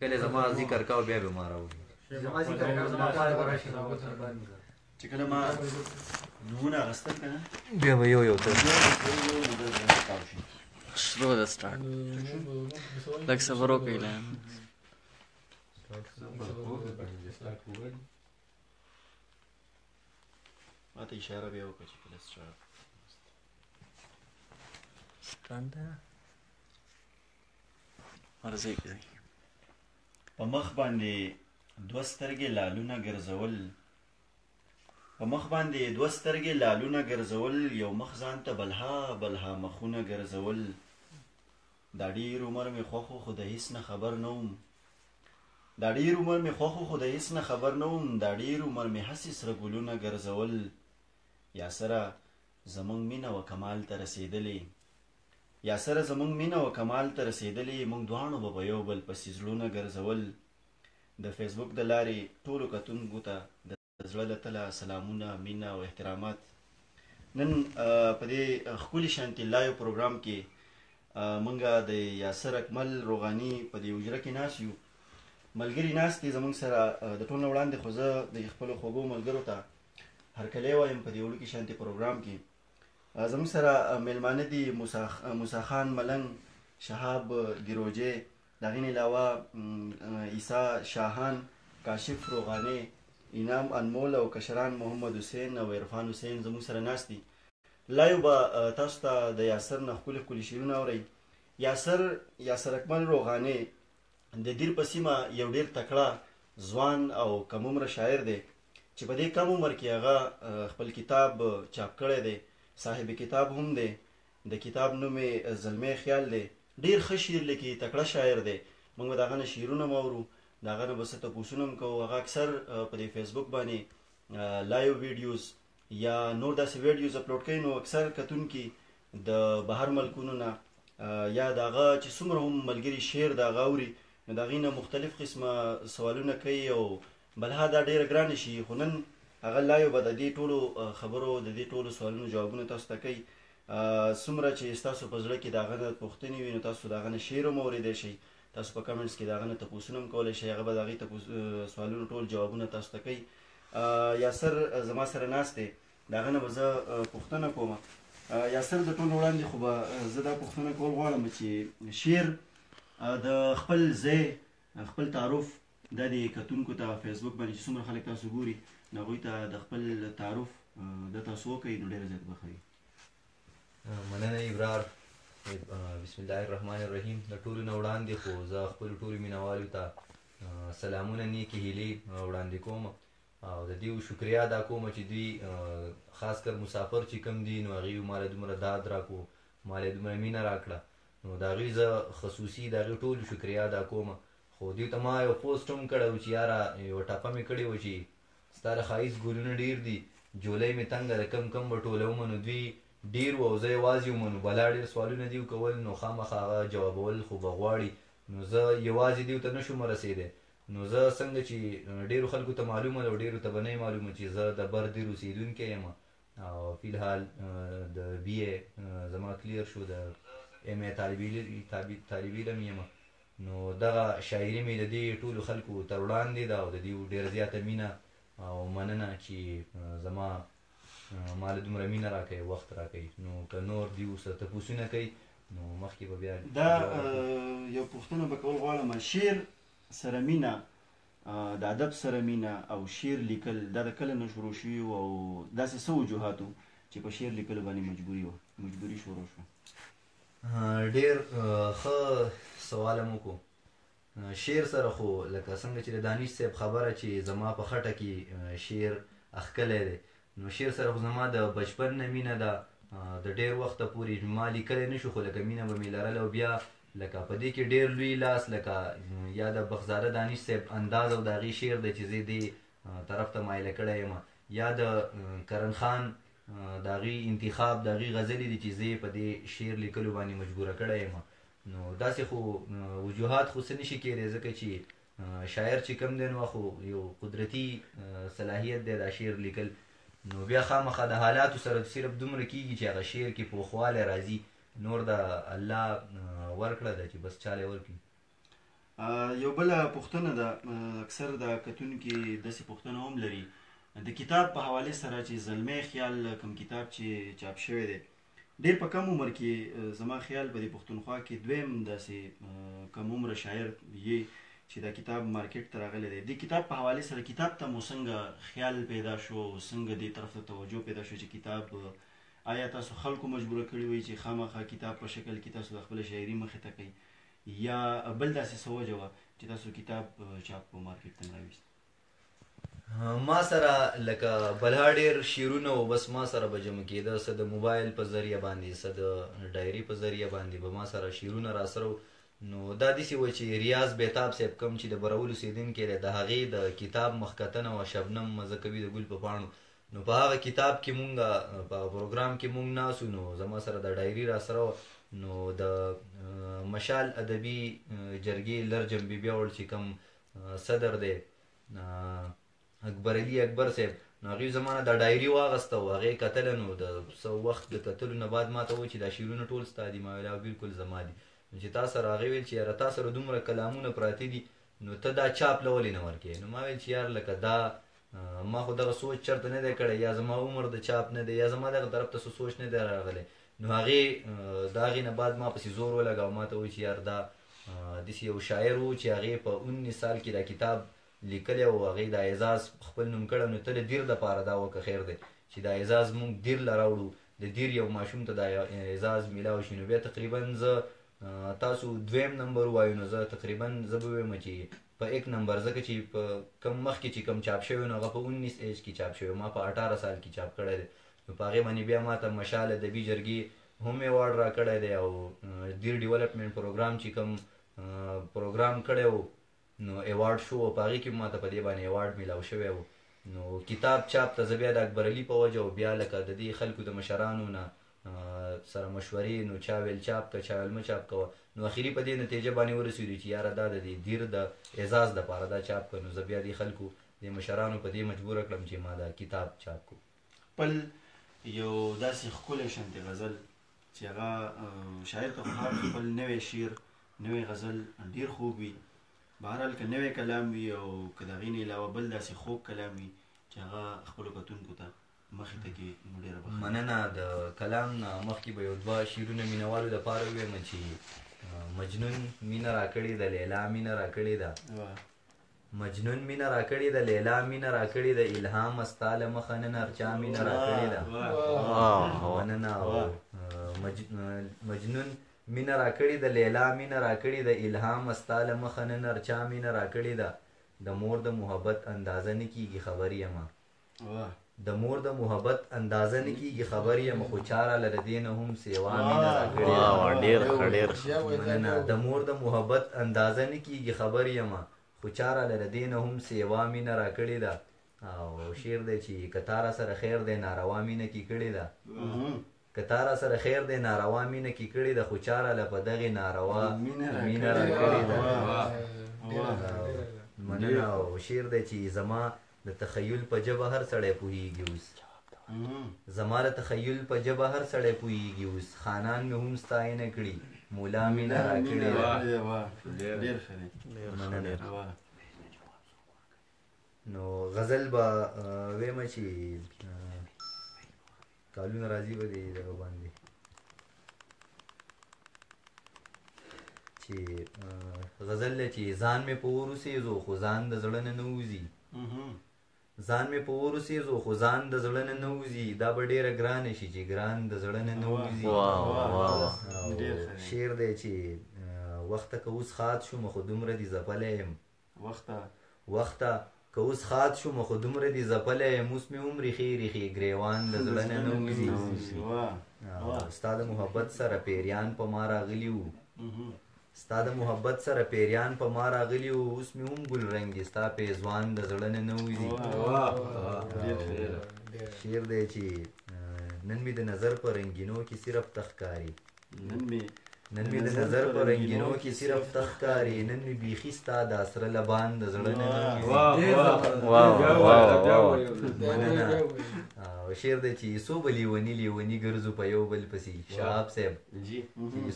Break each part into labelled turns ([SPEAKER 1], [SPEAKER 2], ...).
[SPEAKER 1] کله زما ذکر کاو بیا به ما راوړي
[SPEAKER 2] چې کله ما نومونه اخیستل که نه
[SPEAKER 1] بیا به یو ته
[SPEAKER 3] شروع ده سټارټ لږ صبر وکړئ لا
[SPEAKER 2] ما ته اشاره بیا وکړه چې کله
[SPEAKER 3] سټارټ ده ورځئ
[SPEAKER 2] په مخ باندې دوه سترګې لالونه ګرځول په مخ باندې دوه سترګې لالونه ګرځول یو مخ ځان ته بلها بلها مخونه ګرځول دا ډېر عمر مې خوښ و خو د هېڅ نه خبر نه وم دا ډېر عمر مې خوښ و خو د هېڅ نه خبر نه وم دا ډېر عمر مې هسې سره ګلونه ګرځول یا سره زموږ مینه و کمال ته رسېدلې یا سره زموږ مینه و کمال ته رسېدلې موږ دواړو به په یو بل پسې زړونه ګرځول د فیسبوک د لارې ټولو کتونکو ته د زړه له تله سلامونه مینه او احترامات نن په دې ښکلي شانتي لایو پروګرام کې موږ د یاسر اکمل روغاني په دې حجره کې ناست یو ملګري ناست دي زموږ سره د ټول نه وړاندې خو زه د خپلو خوږو ملګرو ته هرکلی وایم په دې وړوکي شانتي پروګرام کې زموږ سره میلمانه دي موسی خان ملنګ شهاب ګیروجې د هغې نه علاوه عیسی شاهان کاشف روغاني انعام انمول او کشران محمد حسین او عرفان حسین زموږ سره ناست دي لایو به تاسو ته د یاسر نه ښکلي ښکلي شعرونه اورئ یاسر اکمل روغاني د دیر په سیمه یو ډېر تکړه ځوان او کم عمره شاعر دی چې په دې کم عمر کې هغه خپل کتاب چاپ کړی دی صاحب کتاب هم دی د کتاب نوم یې زلمی خیال دی ډېر ښه شعر لیکي تکړه شاعر دی موږ به د هغه نه شعرونه هم اورو د هغه نه به څه تپوسونه هم کوو هغه اکثر په دې فیسبوک باندې لایو ویډیوز یا نور داسې ویډیوز اپلوډ کوي نو اکثر کتونکي د بهر ملکونو نه یا د هغه چې څومره هم ملګري شعر د هغه اوري نو د هغې نه مختلف قسمه سوالونه کوي او بلها دا ډېره ګرانه شي خو نن هغه لایو به د دې ټولو خبرو د دې ټولو سوالونو جوابونه تاسو ته کوي څومره چې ستاسو په زړه کې د هغه نه پوښتنې وي نو تاسو د هغه نه شعر هم اورېدی شئ تاسو په کمنټس کې د هغه نه تپوسونه هم کولی شئ هغه به د هغې سوالونو ټول جوابونه تاسو ته کوي یاسر زما سره ناست دی د هغه نه به زه پوښتنه کوم یاسر د ټولو وړاندې خو به زه دا پوښتنه کول غواړم چې شعر د خپل ځای خپل تعارف دا د کتونکو ته فیسبوک باندې چې څومره خلک تاسو ګوري نو هغوی ته د خپل تعارف د تاسو وکړئ نو ډېره زیات به ښه وي
[SPEAKER 1] مننه ابرار بسم الله الرحمن الرحیم د ټولو نه وړاندې خو زه خپلو ټولو مینهوالو ته سلامونه نیکې هیلې وړاندې کوم او د دوی شکریا ادا کوم چې دوی خاص کر مسافر چې کوم دي نو هغوی ماله دومره داد راکړو ماله دومره مینه راکړه نو د هغوی زه خصوصي د هغوی ټولو شکریا ادا کوم خو دوی ته ما یو پوسټ هم کړی و چې یاره یوه ټپه مې کړې وه چې ستا له ښایست ګلونه ډېر دي جولۍ مې تنګه ده کم کم به ټولومه نو دوی ډېر و او زه یوازې وم نو بلا ډېر سوالونه دي کول نو خامخا هغه جوابول خو به غواړي نو زه یوازې دیو ته نه شم رسېدی نو زه څنګه چې ډېرو خلکو ته معلومه ده او ډېرو ته به نه معلومه چې زه د بردیر اوسېدونکی یم او فی الحال د بی اے زما کلیر شو د ایم اے طالب علم یم نو دغه شاعري مې د دې ټولو خلکو تر وړاندې ده او د دې ډېره زیاته مینه او مننه چې زما ماله دومره مینه راکوي وخت راکوي نو که نور دوی ورسره تپوسونه کوي نو مخکې به بیا
[SPEAKER 2] دا یو پوښتنه به کول غواړم شعر سره مینه د ادب سره مینه او شعر لیکل دا د کله نه شروع شوي او داسې څه وجوهات و چې په شعر لیکلو باندې مجبوري شروع شوه
[SPEAKER 1] ډېر ښه سوال هم وکړو شعر سره خو لکه څنګه چې د دانش صاحب خبره چې زما په خټه کې شعر اخکلی دی نو شعر سره خو زما د بچپن نه مینه ده د ډېر وخته پورې ما لیکلی نه شو خو لکه مینه به مې لرله او بیا لکه په دې کې ډېر لوی لاس لکه یا د بخزاده دانش صاحب انداز او د هغې شعر دی چې زه دې طرف ته مایله کړی یم یا د کرن خان د هغې انتخاب د هغې غزلې دي چې زه یې په دې شعر لیکلو باندې مجبوره کړی یم نو داسې خو وجوهات خو څه نشي کېدی ځکه چې شاعر چې کوم دی نو خو یو قدرتي صلاحیت دی دا شعر لیکل نو بیا خامخا د حالاتو سره صرف دومره کېږي چې هغه شعر کې پوخوالی راځي نور د الله ورکړه ده چې بس چاله ورکړي
[SPEAKER 2] یو بله پوښتنه ده، اکثر د کتونکي داسې پوښتنه هم لري د کتاب په حوالې سره چې زلمی خیال کوم کتاب چې چاپ شوی دی ډېر په کم عمر کې زما خیال په دې پښتونخوا کې دویم داسې کم عمره شاعر یې چې دا کتاب مارکیټ ته راغلی دی. دې کتاب په حوالې سره کتاب ته مو څنګه خیال پیدا شو، څنګه دې طرف ته توجه پیدا شو چې کتاب آیا تاسو خلکو مجبوره کړي وي چې خامخا کتاب په شکل کې تاسو د خپل شاعري مخې ته کوئ، یا بل داسې څه وجه وه چې تاسو کتاب چاپ په مارکیټ ته راویست؟
[SPEAKER 1] ما سره لکه بلها ډېر شعرونه و، بس ما سره به جمع کېده، څه د موبایل په ذریعه باندې، څه د ډایري په ذریعه باندې به ما سره شعرونه را سره و. نو دا داسې وه چې ریاض بیتاب صاحب کوم چې د برول اوسېدونکی دی د هغې د کتاب مخکتنه وه شبنم مزه کوي د ګل په پاڼو. نو په هغه کتاب کې مونږ په پروګرام کې مونږ ناست نو زما سره د ډایري را سره وه. نو د مشال ادبي جرګې لرجم بیبیاوړ چې کوم صدر دی اکبر علي اکبر صاحب، نو هغوی زما نه دا ډایري واخیسته او هغې کتله. نو د څه وخت د کتلو نه بعد ما ته وویل چې دا شعرونه ټول ستا دي؟ ما ویل بالکل زما دي. نو چې تا سره هغې ویل چې یاره تا سره دومره کلامونه پراته دي نو ته دا چاپ له ولې نه ورکوې؟ نو ما ویل چې یار لکه دا ما خو دغه سوچ چېرته نه دی کړی، یا زما عمر د چاپ نه دی، یا زما دغه طرف ته څه سوچ نه دی راغلی. نو هغې د هغې نه بعد ما پسې زور ولګاو، ما ته وویل چې یار دا داسې یو شاعر و چې هغې په 19 سال کې دا کتاب لیکلی او هغې دا اعزاز خپل نوم کړی. نو ته د دیر دپاره دا وکړه خیر دی چې دا اعزاز مونږ دیر له راوړو، د دیر یو ماشوم ته دا اعزاز میلاو شي. نو بیا تقریبا زه تاسو دویم نمبر ووایو نو زه تقریبا زه به ویم چې په 1 نمبر، ځکه چې په کم مخکې چې کم چاپ شوی نو هغه په 19 ایج کې چاپ شوی، ما په 18 سال کې چاپ کړی دی. نو په هغې باندې بیا ما ته مشال ادبي جرګې هم ایوارډ را کړی دی او دیر ډیولپمنټ پروګرام چې کوم پروګرام کړی و نو ایوارډ شو او په هغې کې ما ته په دې باندې ایوارډ میلاو شوی و. نو کتاب چاپ ته زه بیا د اکبر علي په وجه او بیا لکه د دې خلکو د مشرانو نه سره مشورې، نو چا ویل چاپ که، چا ویل مه چاپ کوه. نو اخري په دې نتیجه باندې ورسېدو چې یاره دا د دې دیر د اعزاز دپاره دا چاپ کړه. نو زه بیا دې خلکو د مشرانو په دې مجبوره کړم چې ما دا کتاب چاپ کړو.
[SPEAKER 2] خپل یو داسې ښکلی شانتې غزل چې هغه شاعر ته خو خپل نوی شعر نوی غزل ډېر خوب وي، بهرحال که نوی کلام وي او که د هغې نه علاوه بل داسې خوږ کلام وي چې هغه خپلو کتونکو ته مخې ته کړي نو ډېره بخښنه.
[SPEAKER 1] مننه. د کلام نه مخکې به یو 2 شعرونه مینهوالو دپاره ووایم چې مجنون مینه راکړې ده، لیلا مینه راکړې ده، مجنون مینه راکړې ده، لیلا مینه راکړې ده، الهام ستا له مخه نن هر چا مینه راکړې ده. مننه. مجنون مینه راکړې ده، لیلا مینه راکړې ده، الهام ستا له مخه نن هر چا مینه راکړې ده. د مور د محبت اندازه نه کېږي خبر یمه، د مور د محبت اندازه نه کېږي خبر یمه، خو چاره له د دې نه هم سیوا مینه راکړې ده. مننه. د مور د محبت اندازه نه کېږي خبر یمه، خو چاره له د دې نه هم سیوا مینه راکړې ده. او شعر دی چې که تا را سره خیر دی ناروا مینه کې کړې ده، که تا را سره خیر دی ناروا مینه کې کړې ده، خو چاره له په دغې ناروا مینه راکړې ده. مننه. او شعر دی چې زما د تخیل په ژبه هر سړی پوهېږي اوس، زما د تخیل په ژبه هر سړی پوهېږي اوس، خانان مې هم ستاینه کړي مولا مینه راکړې ده. مننه. نو غزل به ویمه چې کالونه راځي به دې دغه باندې چې غزل دی چې ځان مې په اور اوسېږو خو ځان د زړه نه نه وځي، ځان مې په اور اوسېږو خو ځان د زړه نه نه وځي، دا به ډېره ګرانه شي چې ګران د زړه نه نه وځي. شعر دی چې وخته که اوس خات شومه خو دومره دې ځپلی یم، وخته که اوس خات شومه خو دومره دې ځپلی یم، اوس مې هم ریښې ریښې ګریوان د زړه نه نه وځي. ستا د محبت سره پیریان په ما راغلي وو، ستا د محبت سره پیریان په ما راغلي وو، اوس مې هم ګل رنګ دي ستا پیزوان د زړه نه نه وځي. شعر دی چې نن مې د نظر په رنګینو کې صرف ته ښکاري، نن مې د نظر په رنګینو کې صرف تخکاری نن مې بیخي ستا د اسره لبان د زړه نه مننه شعر دی چې څو به لیوني لیوني ګرځو په یو بل پسې شهاب صاحب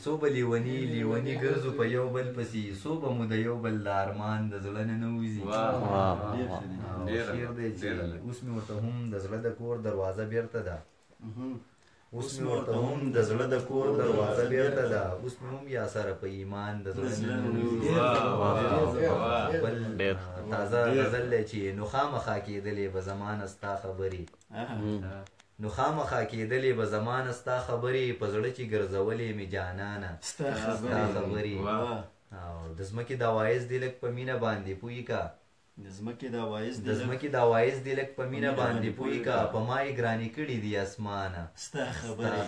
[SPEAKER 1] څو به لیوني لیوني ګرځو په یو بل پسې څو به مو د یو بل د ارمان د زړه نه نوځي شعر دی چې اوس مې ورته هم د زړه د کور دروازه بیرته ده اوس مې ورته هم د زړه د کور دروازه بیرته ده اوس مې هم یا سره په ایمان د زړه نه نوځي بل تازه غزل دی چې نو خامخا کېدلې به زمانه ستا خبرې نو خامخا کېدلې به زمانه ستا خبرې په زړه چې ګرځولې مې جانانه ستا خبرې او د ځمکې د وایز دې لږ په مینه باندې پوهې کا د ځمکې د وایز دې لږ په مینه باندې پوهې کا په ما یې ګرانې کړي دي اسمانه ستا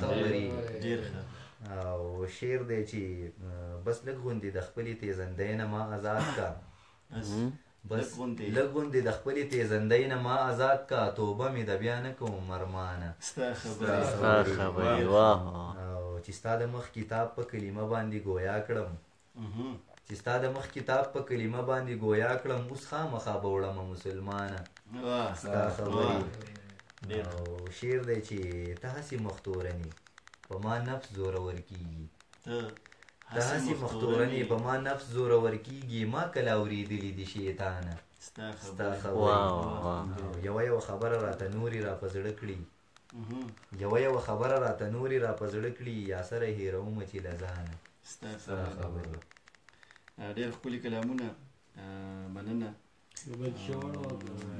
[SPEAKER 1] خبرې او شعر دی چې بس لږ غوندې د خپلې تیزندۍ نه ما آزاد کا بس لږ غوندې د خپلې تیزندۍ نه ما آزاد کا توبه مې د بیا نه کوم مرمانه ستا خبرې او چې ستا د مخ کتاب په کلمه باندې ګویا کړم چې ستا د مخ کتاب په کلمه باندې ګویا کړم اوس خامخا به وړمه مسلمانه ستا خبرې او شعر دی چې ته هسې مختورنې په ما نفس زورور کېږي ته هسې مختورنې په ما نفس زورور کېږي ما کله اورېدلي دي شیطانه ستا خبرې یوه خبره راته نورې را په زړه کړي یوه خبره راته نورې را په زړه کړي یا سره هېرومه چې له ځانه ستا خبرې
[SPEAKER 2] ډېر ښکلي کلامونه مننه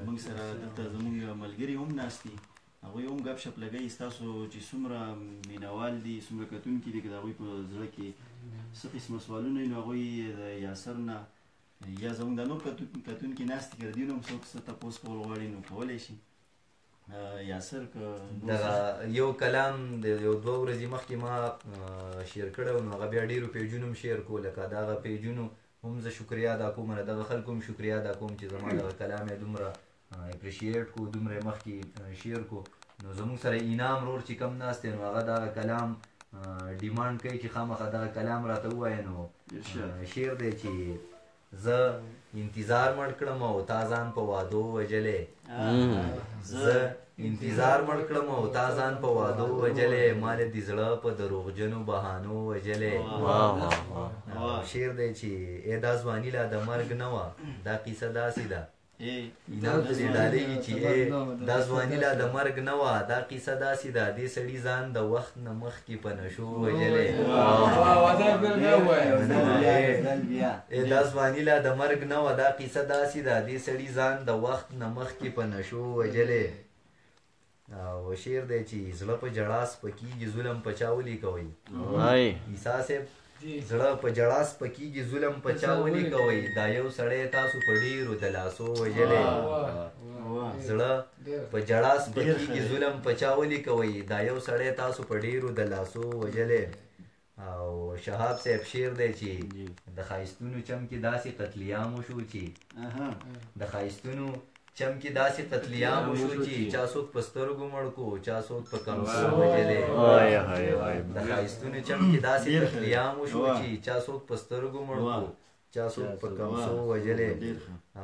[SPEAKER 2] موږ سره دلته زموږ ملګري هم ناست دي هغوی هم ګپ شپ لګوي ستاسو چې څومره مینوال دي څومره کتونکي دي که د هغوی په زړه کې څه قسمه سوالونه وي نو هغوی د یاسر نه یا زموږ د نور کتونکي ناست دي که د دوی نه هم څوک څه تپوس کول غواړي نو کولی شي یاسر که
[SPEAKER 1] دغه یو کلام د یو دوه ورځې مخکې ما شیر کړی و نو هغه بیا ډېرو پیجونو هم شیر کړو لکه دغه پیجونو هم زه شکریا ادا کوم نه دغه خلکو هم شکریا ادا کوم چې زما دغه کلام یې دومره اپریشیټ کو دومره یې مخکې شیر کو نو زموږ سره انعام رور چې کم ناست دی نو هغه دغه کلام ډیمانډ کوي چې خامخا دغه کلام راته ووایه نو شعر دی چې زه انتظار مړ کړم او تا ځان په وعدو وجلې زه انتظار مړ کړم او تا ځان په وعدو وجلې ما دې زړه په دروغجنو بهانو وجلې شعر دی چې ای دا ځواني لا د مرګ نه وه دا قیصه داسې ده انعام ته دې ډالۍ چې دا ځواني لا د مرګ نه وه دا قیصه داسې ده دې سړي ځان د وخت نه مخکې په نشو وژلی دا ځواني لا د مرګ نه وه دا قیصه داسې ده دې سړي ځان د وخت نه مخکې په نشو وژلی او شعر دی چې زړه په جړا سپکېږي ظلم په چا ولي کوئ عیسی صاحب زړه په جړا سپکېږي ظلم په چا ولي کوئ دا یو سړی تاسو په ډېرو د لاسو وژلی زړه په جړا سپکېږي ظلم په چا ولي کوئ دا یو سړی تاسو په ډېرو د لاسو وژلی او شهاب صاحب شعر دی چې د ښایستونو چم کې داسې قتلیام وشو چې د ښایستونو چم کې داسې قتلیام وشو چې چا څوک په سترګو مړ کو چا څوک په کمسو وژلی د ښایستونو چم کې داسې قتلیام وشو چې چا څوک په سترګو مړ کو چا څوک په کمسو وژلی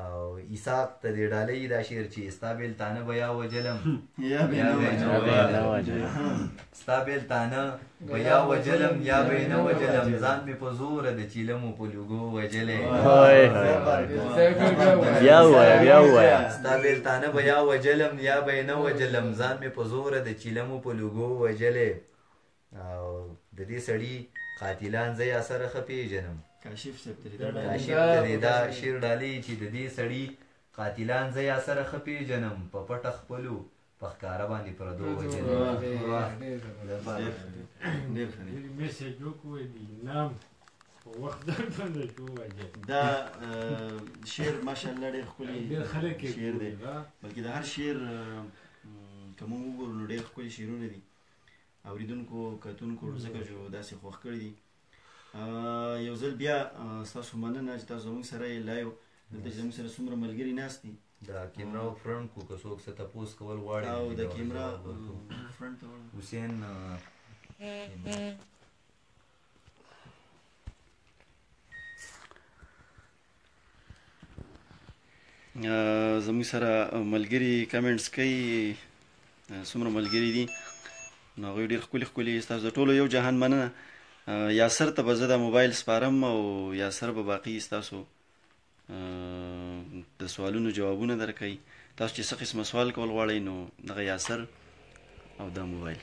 [SPEAKER 1] او اسحاق ته دې ډالۍ دا شعر چې ستا بېلتانه به یا وجلم ستا بېلتانه به یا وجلم یا به یې نه وجلم ځان مې په زوره د چیلمو په لوګو وژلی ستا بېلتانه به یا وجلم یا به یې نه وجلم ځان مې په زوره د چیلمو په لوګو وژلی او د دې سړي قاتلان زه یا سره ښه پېژنم کاشف ته دې دا شعر ډالۍ چې د دې سړي قاتلان زه یا سره ښه پېژنم په پټه خپلو په ښکاره باندې پردو وژلی
[SPEAKER 2] دا شعر ماشاءالله ډېر ښکلی شعر دی بلکې د هر شعر که موږ وګورو نو ډېر ښکلي شعرونه دي اورېدونکو کتونکو ځکه چې داسې خوښ کړي دي یو ځل بیا ستاسو مننه چې تاسو زموږ سره یې لایو دلته چې زموږ سره څومره ملګري ناست دي
[SPEAKER 1] دا کیمرا فرنټ کو که څوک څه تپوس کول غواړي
[SPEAKER 2] او د کیمرا فرنټ
[SPEAKER 1] حسین
[SPEAKER 2] زموږ سره ملګري کمنټس کوي، څومره ملګري دي نو هغوی ډېر ښکلي ښکلي. ستاسو د ټولو یو جهان مننه. یاسر ته به زه د موبایل سپارم او یاسر به باقي ستاسو د سوالونو جوابونه درکوي. تاسو چې څه قسمه سوال کول غواړئ نو دغه یاسر او دا موبایل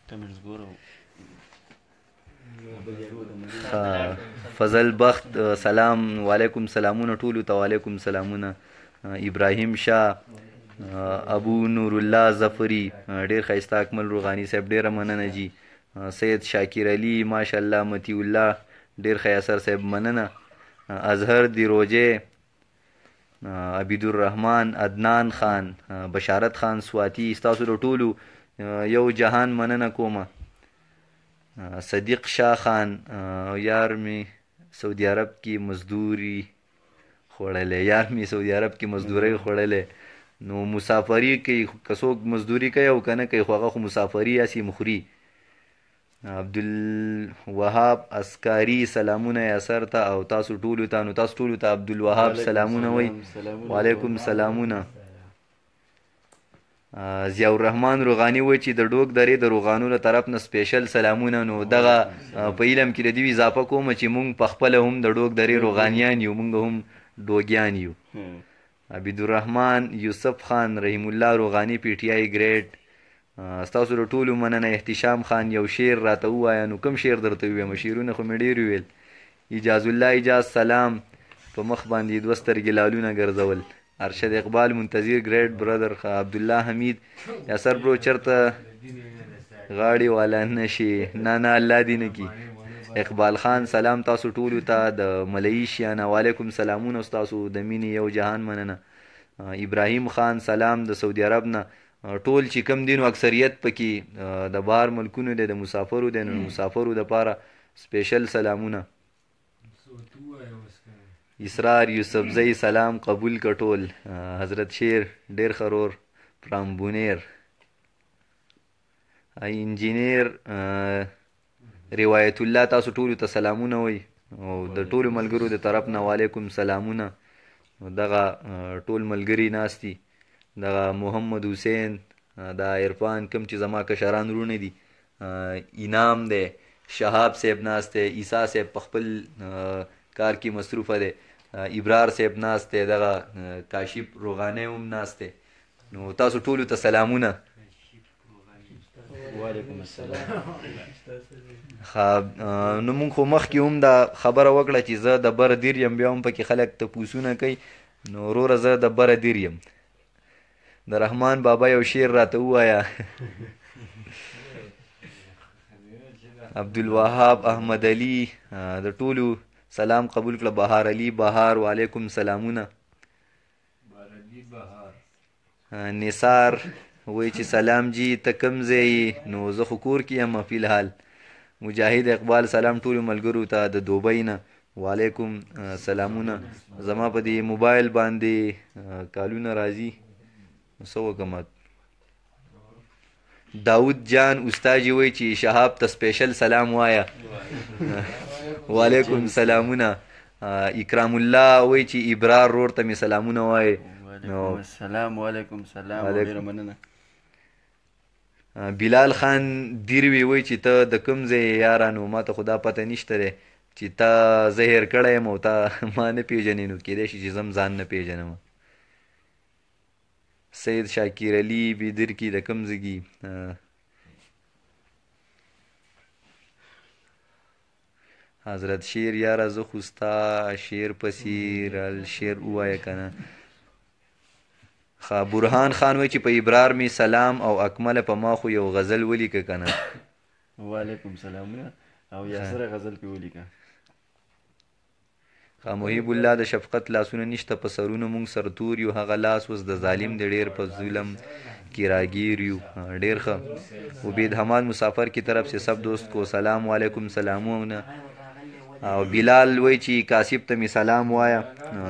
[SPEAKER 2] کمنټس ګوره.
[SPEAKER 1] فضل بخت سلام، وعلیکم سلامونه ټولو ته. وعلیکم سلامونه. ابراهیم شاه، ابو نور الله ظفری، ډیر ښایسته. اکمل روغانی صاحب ډیره مننه جی. سید شاکر علی ماشاءالله. متی الله ډیر ښه. یاسر صاحب مننه. اظهر دیروجه، عبیدالرحمن، عدنان خان، بشارت خان سواتی، ستاسو د ټولو یو جهان مننه کومه. صدیق شاه خان، یار می سعودي عرب کې مزدوري خوړلې، یار می سعودي عرب کې مزدوري خوړلې. نو مسافری کوي، که څوک مزدوري کوي او که نه کوي خو هغه خو مسافري هسې مخوري. عبدالوهاب اسکاري سلامونه یاسر ته او تاسو ټولو ته. نو تاسو ټولو ته عبدالوهاب سلامونه وایي. وعلیکم سلامونه. ضیاء الرحمن روغانی وایي چې د ډوک درې د روغانو له طرف نه سپیشل سلامونه. نو دغه په علم کې د دې اضافه کوم چې مونږ په خپله هم د ډوک درې روغانیان یو، مونږ هم ډوګیان یو. عبیدالرحمن یوسف خان، رحیم الله روغانی پی ټی آی ګریډ، ستاسو د ټولو مننه. احتشام خان یو شعر راته ووایه. نو کوم شعر درته ووایم؟ شعرونه خو مې ډېر وویل. اجاز الله اجاز سلام، په مخ باندې دوه سترګې لالونه ګرځول. ارشد اقبال منتظر ګریډ برادر. عبدالله حمید، یاسر برو چرته غاړې والا نشي؟ نه نه الله دې نه کي. اقبال خان سلام تاسو ټولو ته. د ملیشیا نه وعلیکم سلامونه. ستاسو د مینې یو جهان مننه. ابراهیم خان سلام د سعودي عرب نه. ټول چې کم دي نو اکثریت پکې د بهر ملکونو دی، د مسافرو دی. نو مسافرو دپاره سپیشل سلامونه. اسرار یوسفزئی سلام قبول کټول. حضرت شیر ډیر خرور فرام بونیر. انجینیر روایت الله تاسو ټولو ته سلامونه وایي او د ټولو ملګرو د طرف نه وعلیکم سلامونه. دغه ټول ملګري ناست دي. دغه محمد حسین، دا عرفان کوم چې زما کشران وروڼه دي، انعام دی، شهاب صاحب ناست دی، عیسی صاحب په خپل کار کې مصروفه دی، ابرار صاحب ناست دی، دغه کاشف روغانی هم ناست دی. نو تاسو ټولو ته سلامونه.
[SPEAKER 2] وعلیکم السلام.
[SPEAKER 1] نو مونږ خو مخکې هم دا خبره وکړه چې زه د بره دیر یم، بیا هم پکې خلک تپوسونه کوي. نو وروره زه د بره دیر یم. د رحمان بابا یو شعر راته ووایه. عبدالوهاب احمد علي د ټولو سلام قبول کړه. بهار علي بهار وعلیکم سلامونه. نثار وایي چې سلام جی ته کوم ځای؟ نو زه خو کور کې یم فی الحال. مجاهد اقبال سلام ټولو ملګرو ته د دوبۍ نه. وعلیکم سلامونه. زما په دې موبایل باندې کالونه راځي، څه وکړم؟ داود جان استاجي وایي چې شهاب ته سپیشل سلام وایه. وعلیکم سلامونه. اکرام الله وایي چې ابرار رور ته مې سلامونه وایي.
[SPEAKER 2] وعلیکم السلام. وعلیکم سلام. ډېره مننه.
[SPEAKER 1] بلال خان دیروي وایي چې ته د کوم ځای یاره؟ نو ما ته خو دا پته نشته دی چې تا زه هېر کړی یم او تا ما نه پېژنې. نو کیدای شي چې زه هم ځان نه پېژنم. سید شاکر علي بیدر کې د کوم ځای؟ حضرت شیر یاره زه خو ستا شیر پسې شیر ووایه که نه. برهان خان وایي چې په ابرار می سلام او اکمله په ما خو یو غزل ولیکه که نه.
[SPEAKER 2] وعلیکم سلامونه. او یاسر غزل پې ولیکه.
[SPEAKER 1] محیب الله د شفقت لاسونه نشته په سرونو مونږ سرتور یو. هغه لاس اوس د ظالم د ډېر په ظلم کې راګیر یو. ډېر ښه. عبید حماد مسافر کی طرف سے سب دوست کو سلام. وعلیکم سلامونه. او بلال وایي چې کاسب ته می سلام وایه.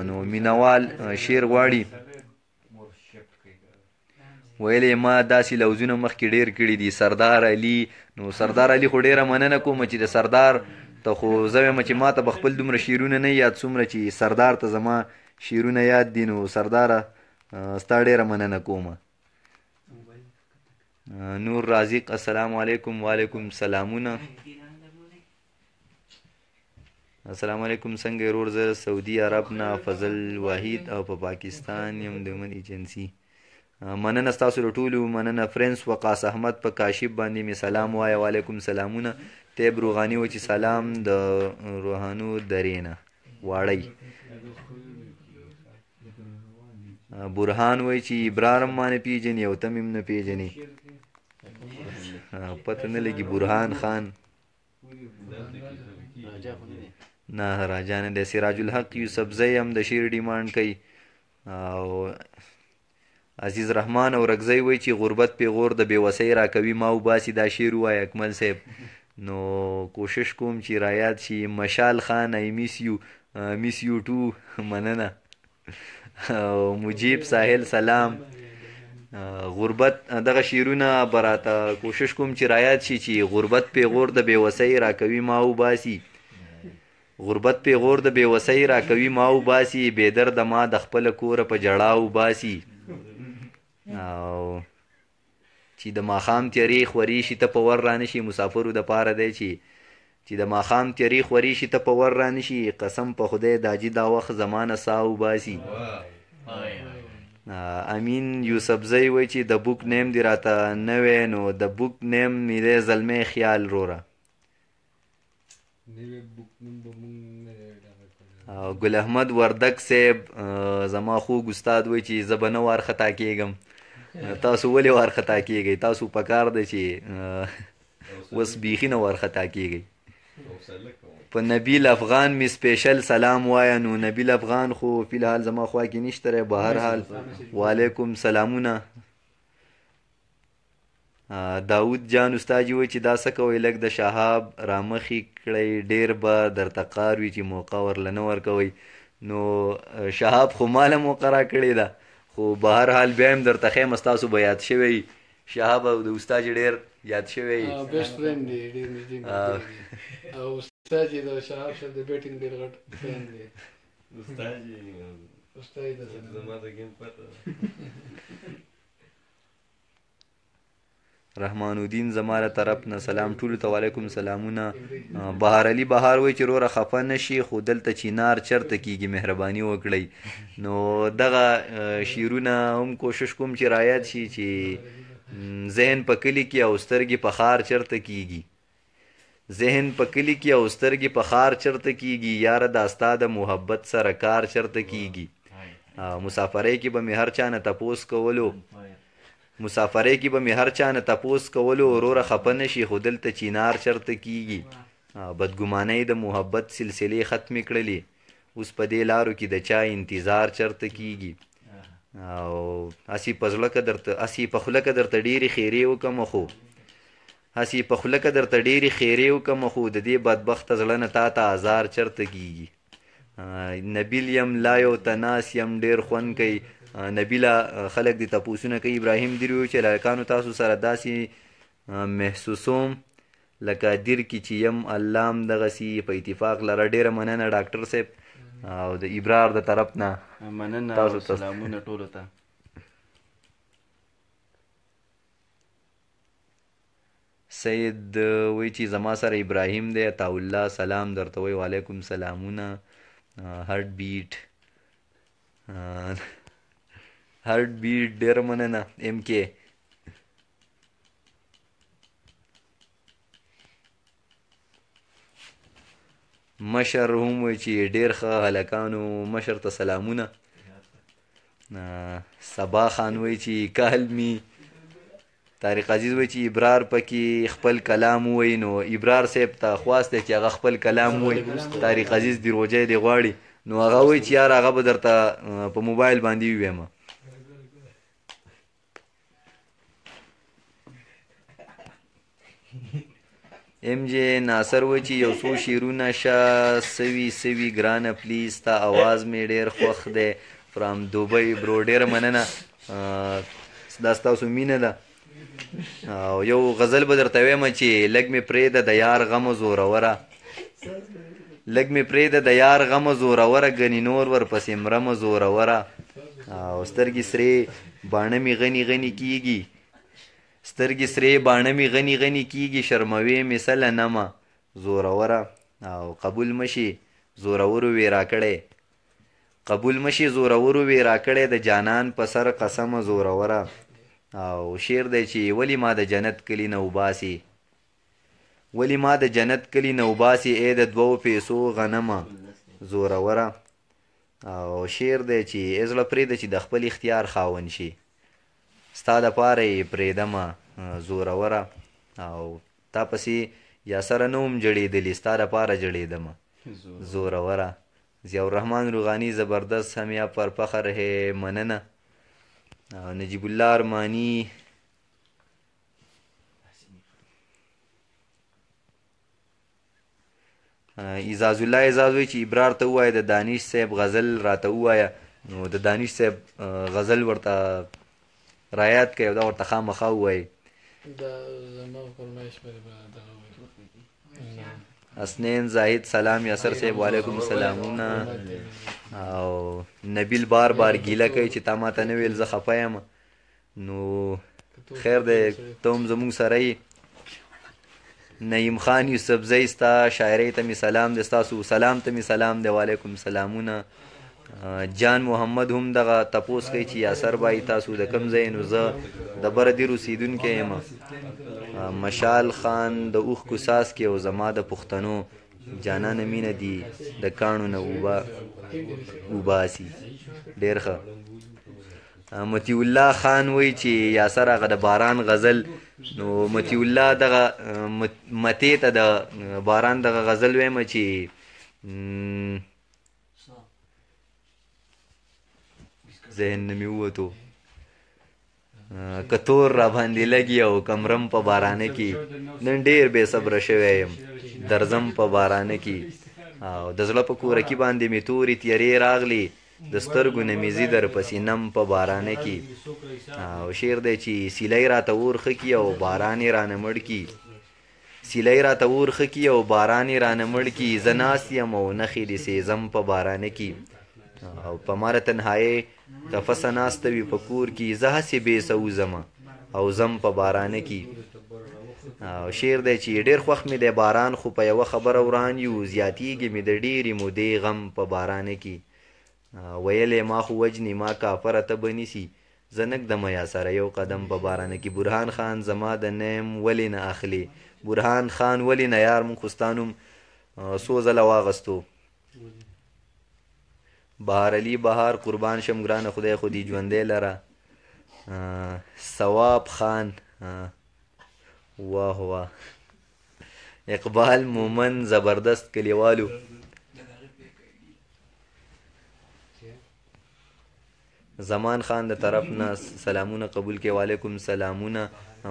[SPEAKER 1] نو مینوال شیر غواړي. ویلې ما داسې لوزونه مخکې ډېر کړي دي. سردار علي. نو سردار علي خو ډېره مننه کوم چې د سردار ته خو زه وایم چې ما ته به خپل دومره شعرونه نه یاد څومره چې سردار ته زما شیرونه یاد دي نو سرداره ستا ډېره مننه کومه. نور رازق السلام علیکم. وعلیکم سلامونه. السلام علیکم. څنګه ورور؟ زه سعودي عرب نه فضل واحد او په پاکستان یم د من ایجنسي. مننه ستاسو له ټولو مننه. فرینس وقاص احمد په کاشف باندې مې سلام وایه. وعلیکم سلامونه. طیب روغاني و چې سلام د روحانو درې نه واړی. برهان وایي چې ابرار ما نه پیژني او ته مې هم نه پیژنې. پته نه لګي برهان خان نه راجا نه دی. سراج الحق یوسفزی هم د شعر ډیمانډ کوي. او عزیز رحمان او رګزی وایي چې غربت پیغور د بېوسۍ راکوي ما وباسي. دا شعر ووایه اکمل صاحب. نو کوشش کوم چې رایاد شي. مشال خان ای میس یو میس یو ټو مننه. او مجیب ساحل سلام. غربت دغه شعرونه براته کوشش کوم چې رایاد شي چې غربت پیغور د بېوسۍ راکوي ما وباسي. غربت پیغور د بېوسۍ راکوي ما وباسي. بېدرده ما د خپله کوره په ژړا وباسي. او چې د ماښام تیارې خورې شي ته په ور رانشي. مسافرو دپاره دی چې د ماښام تیارې خورې شي ته په ور رانشي. قسم په خدای داجي دا وخت زمانه سا وباسي. امین یوسفزی وایي چې د بوک نیم دې راته نوی نو د بوک نیم مې دی زلمی خیال روره. ګل احمد وردک صاحب زما خوږ استاد وایي چې زه به نه وارخطا کېږم. تاسو ولې وارخطا کېږئ؟ تاسو په کار دی چې اوس بیخي نه وارخطا کېږئ. په نبیل افغان می سپیشل سلام وایه. نو نبیل افغان خو فی الحال زما خوا کې نشته دی. به هر حال وعلیکم سلامونه. داود جان استاجي وایي چې دا څه کوئ لږ د شهاب رامخې کړئ ډېر به درته قار وي چې موقع ورله نه ورکوئ. نو شهاب خو ماله موقع را کړې ده خو به هر حال بیا هم درته ښیم ستاسو به یاد شوی. شهاب او د استاجي ډېر یاد شوی.
[SPEAKER 4] بیسټ فرینډ دی ډېر نږدې او استاجي د شهاب صاحب د بیټینګ ډېر غټ فرینډ دی. استاجي د زما د ګیم پته.
[SPEAKER 1] رحمان الدین زما له طرف نه سلام ټولو ته. وعلیکم سلامونه. بهار علي بهار وایي چې روره خفه نه شي خو دلته چینار چرته کېږي مهرباني وکړئ. نو دغه شعرونه هم کوشش کوم چې رایاد شي چې ذهن په کلي کې او سترګې په ښار چرته کېږي. ذهن په کلي کې او سترګې په ښار چرته کېږي. یاره دا ستا د محبت سره کار چرته کېږي. مسافرۍ کې به مې هر چا نه تپوس کولو مسافرۍ کې به مې هر چا نه تپوس کولو وروره خفه نه شي خو دلته چینار چرته کېږي. بدګمانۍ د محبت سلسلې ختمې کړلې اوس په دې لارو کې د چا انتظار چرته کېږي. او هسې په خوله که درته ډېرې خیرې وکړمه خو د دې بدبخته زړه نه تا ته ازار چرته کېږي. نبیل یم لا یو تناس یم ډېر خوند کوي. نبیله خلک دې تپوسونه کوي. ابراهیم دیر ویو چې لکانو تاسو سره داسې محسوسوم لکه دیر کې چې یم الله هم دغسې په اتفاق لره. ډېره مننه ډاکټر صاحب او د ابرار د طرف نه
[SPEAKER 2] مننه او سلامونه ټولو ته.
[SPEAKER 1] سید وایي چې زما سره ابراهیم دی. عطاالله سلام درته وایي. وعلیکم سلامونه. هارټ بیټ ډېره مننه. ایم کې مشر هم وایي چې ډېر ښه هلکانو مشر ته سلامونه. صبا خان وایي چې کالمی. طارق عزیز وایي چې ابرار پکې خپل کلام ووایي. نو ابرار صاحب ته خواست دی چې هغه خپل کلام ووایي. طارق عزیز د روجی دی غواړي نو هغه وایي چې یار هغه به درته په موبایل باندې وویمه. ام جے ناصر وایي چې یو څو شعرونه شه سوي ګرانه پلیز ستا اواز مې ډېر خوښ دی فرام دوبۍ برو. ډېره مننه. دا ستاسو مینه ده. او یو غزل به درته ویمه چې لږ مې پرېږده د یار غمه زوروره. لږ مې پرېږده د یار غمه زوروره ګنې نور ورپسې مرمه زوروره او سترګې سرې باڼه مې غني غني کېږي سترګې سرې باڼه مې غني غني کېږي شرموې مې سله نمه زوروره او قبول مشي زورورو وې راکړی قبول مشي زورورو وې راکړی د جانان په سر قسمه زوروره او شعر دی چې ولې ما د جنت کلي نه وباسي ولې ما د جنت کلي نه وباسي ای د 2 پیسو غنمه زوروره او شعر دی چې ای زړه پرېږده چې د خپل اختیار خاوند شي ستا دپاره یې پرېږدمه زوروره او تا پسې یا سره نه وم جړېدلي ستا دپاره جړېدمه زوروره ضیاءالرحمن روغاني زبردست همیا پر فخر ہے مننه نجیب الله ارمانی اعزاز الله اعزاز وایي چې ابرار ته ووایه د دانش صاحب غزل راته ووایه نو د دانش صاحب غزل ورته رایاد کړئ او دا ورته خامخا ووایي
[SPEAKER 4] دا زما فرمایش باندې دغه
[SPEAKER 1] اسنین زاهد سلام یاسر صاحب وعلیکم سلامونه او نبیل بار بار ګیله کوي چې تا ماته نه ویل زه خفه یم نو خیر دی ته هم زموږ سره یې نعیم خان یوسفزی ستا شاعرۍ ته مې سلام دی ستاسو سلام ته مې سلام دی وعلیکم سلامونه جان محمد هم دغه تپوس کوي چې یاسر بای تاسو د کوم ځای نو زه د بره دیر اوسېدونکی یم مشال خان د اوښکو څاڅکې او زما د پښتنو جانانه مینه دي د کاڼو نه وباسي ډېر ښه مطیع الله خان وایي چې یاسر هغه د باران غزل نو مطیع الله دغه متې ته د باران دغه غزل ویمه چې ذهن نه مې ووتو که تور را باندې لګي او کمرم په بارانه کې نن ډېر بې صبره شوی یم درځم په بارانه کې او د زړه په کورکي باندې مې تورې تیارې راغلي د سترګو نه مې زي در پسې نم په بارانه کې او شعر دی چې سیلی راته اور ښه کي او باران یې رانه مړ کي سیلی راته اور ښه کي او باران یې رانه مړ کي زه ناست یم او نښې دې سېزم په بارانه کې او په ماره تنهایۍ قفسه ناسته وي په کور کې زه هسې بې څه وځمه او زم په بارانه کې او شعر دی چې ډېر خوښ مې دی باران خو په یوه خبره وران یو زیاتیږي مې د ډېرې مودې غم په بارانه کې ویلی ما خو وجنې ما کافره ته به نیسي زه نږدمه یا سره یو قدم په بارانه کې برهان خان زما د نیم ولې نه اخلي برهان خان ولې نه یار مونږ خو ستا نوم څو ځله واغستو بهار علي بهار قربان شم ګرانه خدای خو دې ژوندی لره ثواب خان واه واه اقبال مومن زبردست کلیوالو زمان خان د طرف نه سلامونه قبول کې وعلیکم سلامونه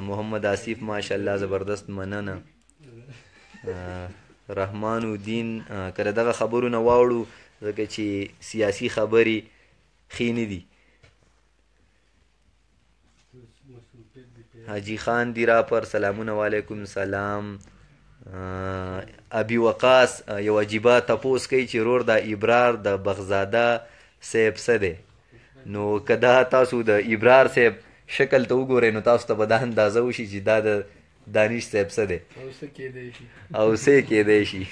[SPEAKER 1] محمد آصف ماشاءالله زبردست مننه رحمان الدین که دغه خبرونه واوړو ځکه چې سیاسي خبرې ښې نه دي حاجی خان دیرا پر سلامونه وعلیکم سلام ابي وقاص یو عجیبه تپوس کوي چې رور د ابرار د بغزاده صاحب څه دی نو که دا تاسو د ابرار صاحب شکل ته وګورئ نو تاسو ته به دا اندازه وشي چې دا د دانش صاحب څه دی او څه کېدی شي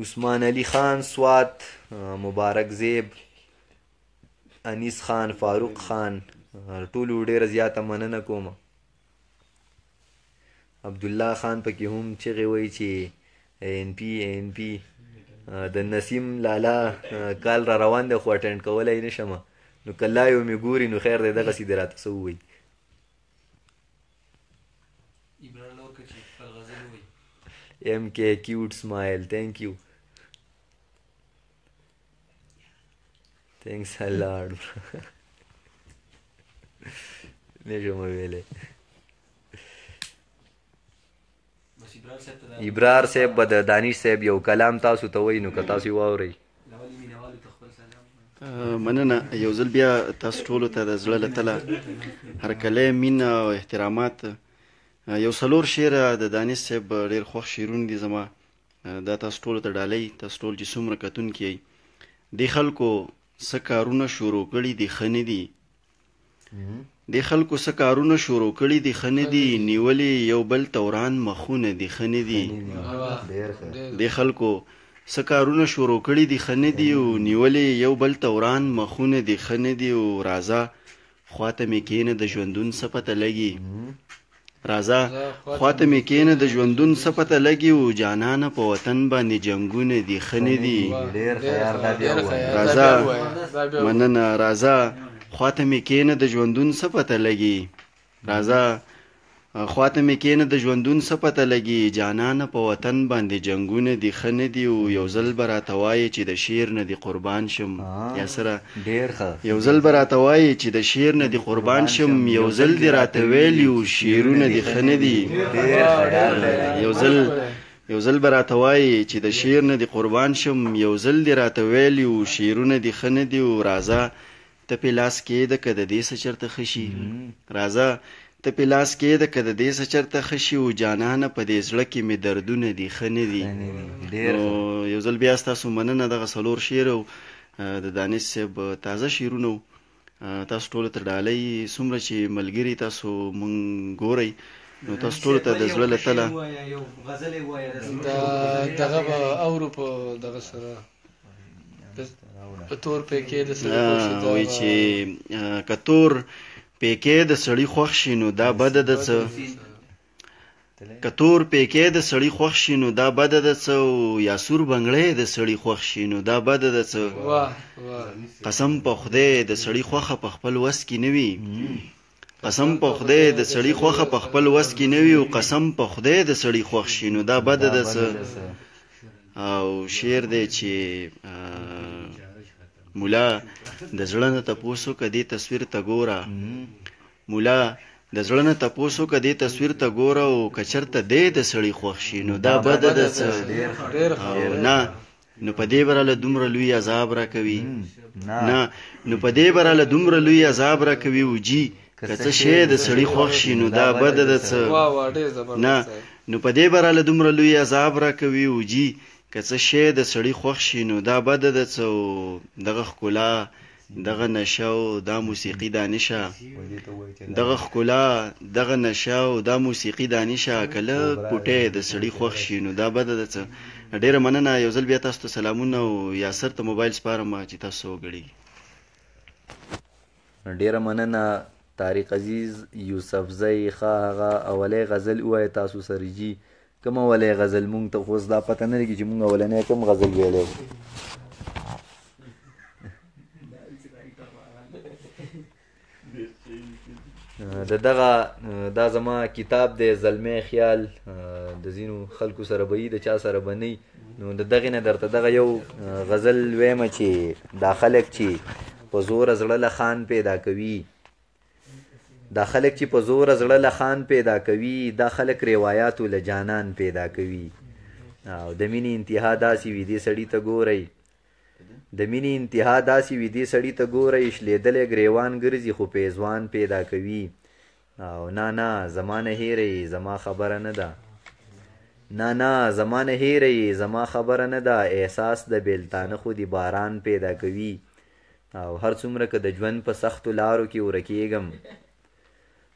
[SPEAKER 1] عثمان علي خان سوات مبارک زیب انیس خان فاروق خان ټولو ډېره زیاته مننه کوم عبدالله خان پکې هم چغې وایي چې ان پی د نسیم لالا کال را روان دی خو اټینډ کولی نه شمه نو که لا یو مې ګوري نو خیر دی دغسې دې راته څه ووایي MK cute smile thank you thanks a lot نشم ویلی ابرار صاحب به د دانش صاحب یو کلام تاسو ته وایي نو که تاسو یې واورئ
[SPEAKER 2] مننه یو ځل بیا تاسو ټولو ته د زړه له تله هرکلی مینه او احترامات یو 4 شعره د دانش صاحب ډېر خوښ شعرونه دي زما. دا تاسو ټولو ته ډالۍ، تاسو ټول چې څومره کتونکي یئ. دې خلکو څه کارونه شروع کړي دي ښه نه دي. دې خلکو څه کارونه شروع کړي دي ښه نه دي. نیولې یو بل توران مخونه دي ښه نه دي. دې خلکو څه کارونه شروع کړي دي ښه نه دي. او نیولې یو بل توران مخونه دي ښه نه دي. او راځه خواته مې کښېنه د ژوندون څه پته لګي. راځه خواته مې کښېنه د ژوندون څه پته لګي. او جانانه په وطن باندې جنګونه دي ښه نه دي. راځه مننه. راځه خواته مې کښېنه د ژوندون څه پته لګي. راځه خواته مې کښېنه د ژوندون څه پته لګي. جانانه په وطن باندې جنګونه دي ښه نه دي. او یو ځل به راته وایې چې د شعر نه دې قربان شم. یا سره یو ځل به راته وایې چې د شعر نه دې قربان شم. یو ځل دې راته ویلي و شعرونه دې ښه نه دي. یو ځل به راته وایې چې د شعر نه دې قربان شم. یو ځل دې راته ویلي و شعرونه دې ښه نه دي. او راځه ته پې لاس کېږده که د دې څه چېرته ښه شي. راځه ته پې لاس کېږده که د دې څه چېرته ښه شي. او جانانه په دې زړه کې مې دردونه دي ښه نه دي. نو یو ځل بیا ستاسو مننه. دغه 4 شعر او د دانش صاحب تازه شعرونه و. تاسو ټولو ته ډالۍ. څومره چې ملګري تاسو مونږ ګورئ نو تاسو ټولو ته د زړه له تله
[SPEAKER 4] دغه به اورو په دغه سره په تور پیکې د سړي خوښ شي.
[SPEAKER 2] وایي چې که تور پیکې د سړي خوښ شي نو دا بده ده څه. که تور پیکې د سړي خوښ شي نو دا بده ده څه. یا سور بنګړی د سړي خوښ شي نو دا بده ده څه. قسم په خدای د سړي خوښه په خپل وس کې نه وي. قسم په خدای د سړي خوښه په خپل وس کې نه وي. او قسم په خدای د سړي خوښ شي نو دا بده ده څه. او شعر دی چې مولا د زړه نه تپوس وکړه دې تصویر ته ګوره. مولا د زړه نه تپوس وکړه دې تصویر ته ګوره. او که چېرته دی د سړي خوښ شي نو دا بده ده څه. او نه نو په دې به راله دومره لوی عذاب راکوي. نه نو په دې به راله دومره لوی عذاب راکوي. او جي که څه شی د سړي خوښ شي نو دا بده ده څه. نه نو په دې به راله دومره لوی عذاب راکوي. او جي که څه شی د سړي خوښ شي نو دا بده ده څه. او دغه ښکلا دغه نشه او دا موسیقي دانشه. دغه ښکلا دغه نشه او دا موسیقي دانشه. که لږ پوټی د سړي خوښ شي نو دا بده ده څه. ډېره مننه. یو ځل بیا تاسو ته سلامونه. او یاسر ته موبایل سپارم چې تاسو وګړي.
[SPEAKER 1] ډېره مننه طارق عزیز یوسفزی. ښه هغه اولی غزل ووایه تاسو سره جي. کوم اولی غزل مونږ ته خو اوس دا پته نه لګي چې مونږ اولنی کوم غزل ویلی. دا زما کتاب دی زلمی خیال. د ځینو خلکو سره به یي د چا سره به نه وي. نو د دغې نه درته دغه یو غزل ویمه چې دا خلک چې په زوره زړه له خان پیدا کوي. دا خلک چې په زوره زړه له خان پیدا کوي. دا خلک روایاتو له جانان پیدا کوي. او د مینې انتها داسې وي دې سړي ته ګورئ. د مینې انتها داسې وي دې سړي ته ګورئ. شلېدلی ګریوان ګرځي خو پیزوان پیدا کوي. او نه زما نه هیرئ زما خبره نه ده. نه زما نه هیرئ زما خبره نه ده. احساس د بیلتانه خو د باران پیدا کوي. او هر څومره که د ژوند په سختو لارو کې ورکېږم.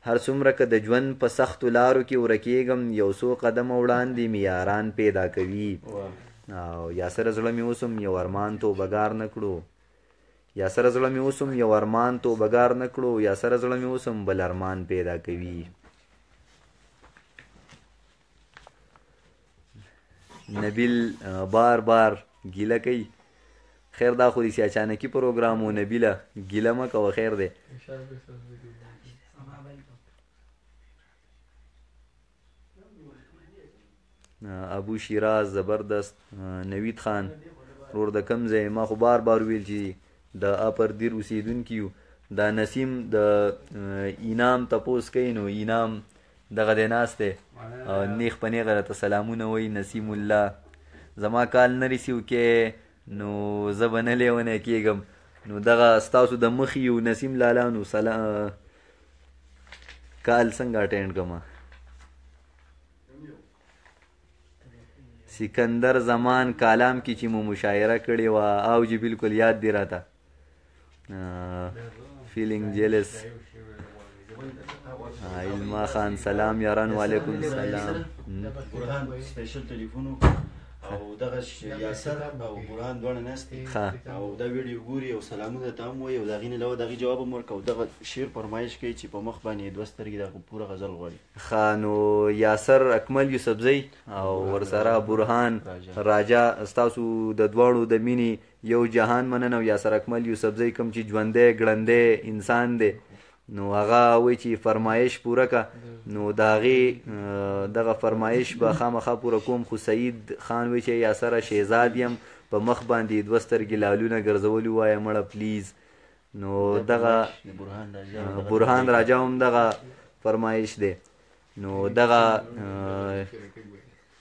[SPEAKER 1] هر څومره که د ژوند په سختو لارو کې ورکېږم. یو څو قدمه وړاندې مې یاران پیدا کوي. او یا سره زړه مې اوسم یو ارمان توبهګار نه کړو. یا سره زړه مې اوسم یو ارمان توبهګار نه کړو. یا سره زړه مې اوسم بل ارمان پیدا کوي. نبیل بار ګیله کوي. خیر دا خو دې اچانکي پروګرام و. نبیله ګیله مه کوه خیر دی. ابو شیراز زبردست. نوید خان رور د کم ځای. ما خو بار ویل چې د اپر دیر اوسیدونکي یو. دا نسیم د انعام تپوس کوي. نو انعام دغه دی ناست دی. نیغ په نیغه راته سلامونه وایي. نسیم الله زما کال نه ریسیو کې نو زه به نه لیونی کېږم. نو دغه ستاسو د مخې یو نسیم لالا. نو کال څنګه اټینډ کړم. سکندر زمان کالام کې چې مو مشاعره کړې وه او جی بالکل یاد دی راته فیلینګ جیلس علما خان سلام یاران وعلیکم سلام
[SPEAKER 2] برهان سپیشل ټلیفون او دغه یاسر او برهان دواړه ناست دي او دا ویډیو ګوري او سلامونه ته هم وایي او د هغې نه علاوه د هغې جواب هم ورکړه او دغه شعر فرمایش کوي چې په مخ باندې دوه سترګې دغه پوره غزل غواړي
[SPEAKER 1] ښه نو یاسر اکمل یوسفزی او ورسره برهان راجا ستاسو د دواړو د مینې یو جهان مننه او یاسر اکمل یوسفزی کوم چې ژوندی ګړندی انسان دی نو هغه وایي چې فرمایش پوره که نو د هغې دغه فرمایش به خامخا پوره کوم خو سعید خان وایي چې یاسره شهزاد یم په مخ باندې دوه سترګې لالونه ګرځولي وایه مړه پلیز نو دغه برهان راجا هم دغه فرمایش دی نو دغه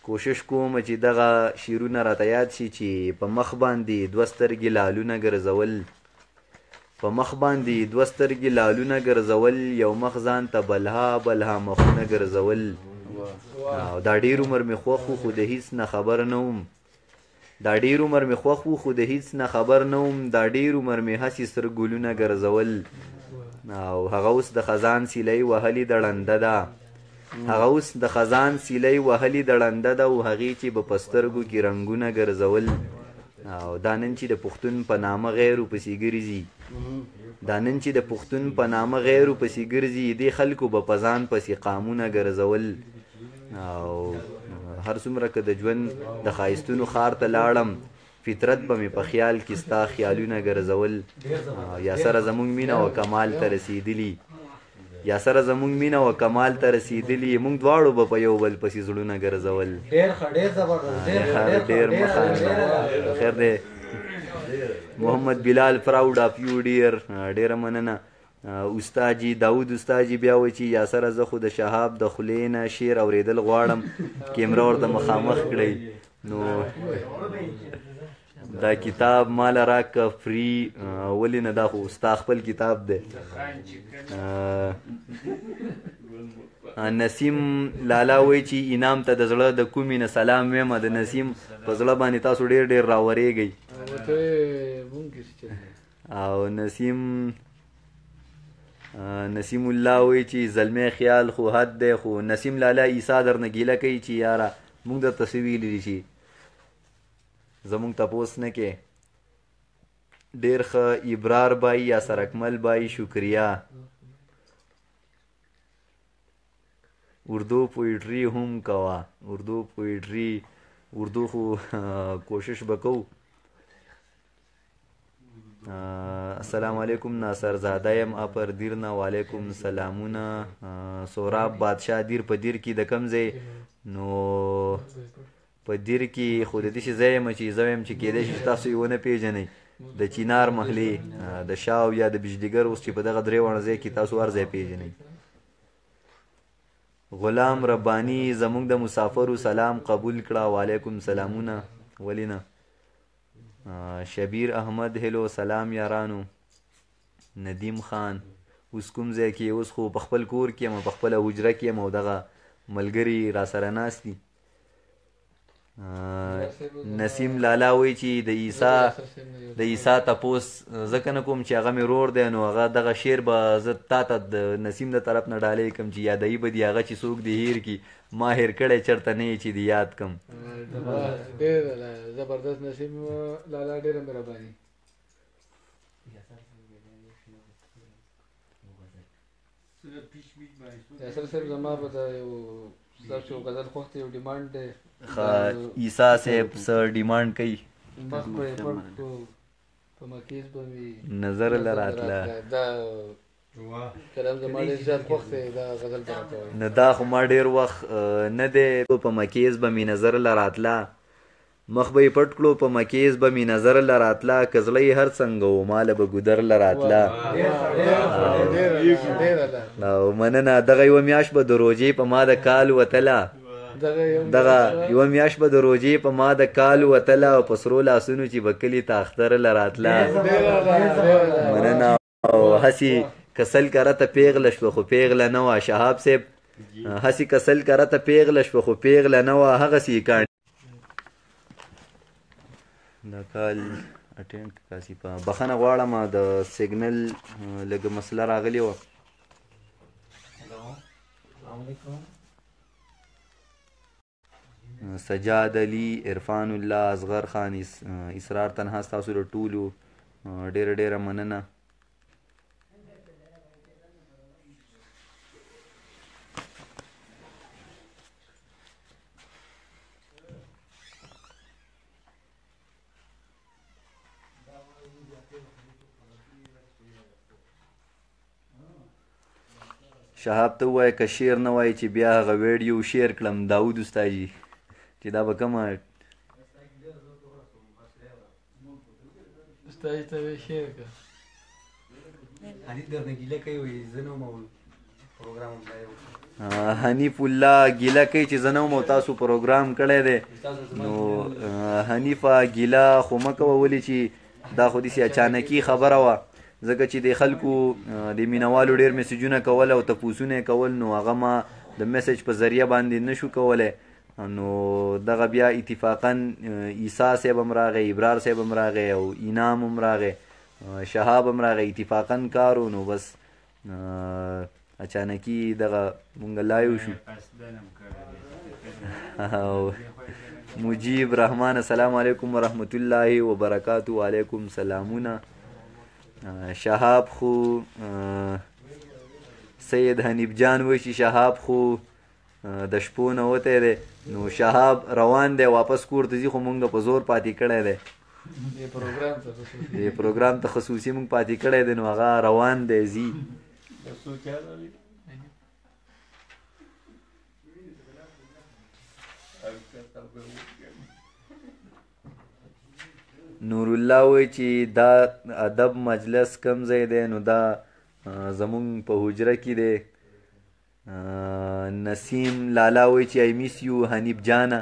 [SPEAKER 1] کوشش کوم چې دغه شعرونه راته یاد شي چې په مخ باندې دوه سترګې لالونه ګرځول په مخ باندې دوه سترګې لالونه ګرځول یو مخ ځان ته بلها بلها مخونه ګرځول او دا ډېر عمر مې خوښ و خو د هیڅ نه خبر نه وم دا ډېر عمر مې خوښ و خو د هیڅ نه خبر نه وم دا ډېر عمر مې هسې سر ګلونه ګرځول او هغه اوس د خزان سیلۍ وهلې د ړنده ده هغه اوس د خزان سیلۍ وهلې د ړنده ده او هغې چې به په سترګو کې رنګونه ګرځول او دا نن چې د پښتون په نامه غیر ورپسې ګرځي دا نن چې د پښتون په نامه غیر ورپسې ګرځي دې خلکو به په ځان پسې قامونه ګرځول او هر څومره که د ژوند د ښایستونو ښار ته لاړم فطرت به مې په خیال کې ستا خیالونه ګرځول یا سره زموږ مینه و کمال ته رسېدلي یا سره زموږ مینه و کمال ته رسېدلي موږ دواړو به په یو بل پسې زړونه ګرځول ډېر مخه خیر دی محمد بلال پراود اف یو ډیر ډیره مننه استاد جی داود استاد جی بیا وایي چې یاسره زه خو د شهاب د خولې نه شعر اورېدل غواړم کیمره ورته مخامخ کړئ نو دا کتاب مال راکه فری ولې نه دا خو ستا خپل کتاب دی نسیم لالا وایي چې انعام ته د زړه د کومې نه سلام ویمه د نسیم په زړه باندې تاسو ډېر ډېر راورېږئ او نسیم الله وایي چې زلمی خیال خو حد دی خو نسیم لالا عیسی درنه ګیله کوي چې یاره موږ درته څه ویلي دي چې زمونږ تپوس نه کې ډېر ښه ابرار بای یاسر اکمل بای شکریه اردو پویټري هم کوه اردو پویټري اردو خو کوشش به کوو السلام علیکم ناصر زاده یم اپر دیر نه وعلیکم سلامونه سوراب بادشاه دیر په دیر کې د کم ځای نو په دیر کې خو د دې شي ځای یم چې زه وایم چې کیدای شي تاسو یې ونه پیژنئ د چینار محلې د شاو یا د بجلیګر اوس چې په دغه درې واړه ځای کې تاسو هر ځای پیژنئ غلام ربانی زمونږ د مسافرو سلام قبول کړه وعلیکم سلامونه ولې نه شبیر احمد هلو سلام یارانو ندیم خان اوس کوم ځای کې اوس خو په خپل کور کې یم په خپله حجره کې یم او دغه ملګري را سره ناست دي نسیم لالا وایي چې د عیسی تپوس ځکه نه کوم چې هغه مې ورور دی نو هغه دغه شعر به زه تا ته د نسیم د طرف نه ډالۍ کړم چې یادوي به دي هغه چې څوک دې هیر کړي ما هیر کړی چېرته نه یې چې دې یاد کړم
[SPEAKER 4] ډېر زبردست نسیم لالا ډېره مهرباني یاسر صاحب زما به دا یو ستاسو یو غزل خوښ دی یو ډیمانډ دی
[SPEAKER 1] عیسی صاحب څه ډیمانډ کوي
[SPEAKER 4] مخ به یې پټ کړو په مکیز به مې
[SPEAKER 1] نظر له راتله
[SPEAKER 4] دا کلام زما ډېر زیات خوښ دی دا غزل به راته وایي
[SPEAKER 1] نه دا خو ما ډېر وخت نه دی په مکیز به مې نظر له راتله مخ به یې پټ کړو په مکیز به مې نظر له راتله که زړه یې هر څنګه و ماله به ګودر له راتله او مننه دغه یوه میاشت به د روژې په ما د کال وتله دغه یوه میاشت به د روژې په ما د کال وتله او په سرو لاسونو چې به کلي ته اختر له راتله مننه او هسې کسل کره ته پیغله شوه خو پیغله نه وه شهاب صاحب هسې کسل کره ته پیغله شوه خو پیغله نه وه هغسې یې کاڼي دا کال اټینډ کاسي په بخښنه غواړم د سیګنل لږه مسله راغلې وه. سجاد علي، عرفان الله، اصغر خان، اسرار تنها، ستاسو د ټولو ډېره ډېره مننه. شهاب ته ووایه که شعر نه وایي چې بیا هغه ویډیو شیر کړم داود استاجي چې دا به کومه
[SPEAKER 4] استاجي ته وایي شیر کړه.
[SPEAKER 1] حنیف الله ګیله کوي چې زه نه وم او تاسو پروګرام کړی دی. نو حنیفه ګیله خو مه کوه ولې چې دا خو داسې اچانکي خبره وه ځکه چې د خلکو د مینوالو ډېر میسیجونه کول او تپوسونه یې کول نو هغه ما د میسیج په ذریعه باندې نشو کولی. نو دغه بیا اتفاقا عیسی صاحب هم راغی، ابرار صاحب هم راغی او انعام هم راغی، شهاب هم راغی، اتفاقا کارو نو بس اچانکي دغه مونږ لایو شو. او مجیب رحمان السلام علیکم ورحمت الله وبرکاتو. وعلیکم سلامونه. شهاب خو سید حنیف جان وایي چې شهاب خو د شپو نه وتی دی نو شهاب روان دی واپس کور ته ځي خو مونږ په زور پاتې کړی دی. دې پروګرام ته خصوصي مونږ پاتې کړی دی نو هغه روان دی ځي. نور الله وایي چې دا ادب مجلس کم ځای دی نو دا زمونږ په حجره کې دی. نسیم لالا وایي چې آی میس یو حنیف جانه.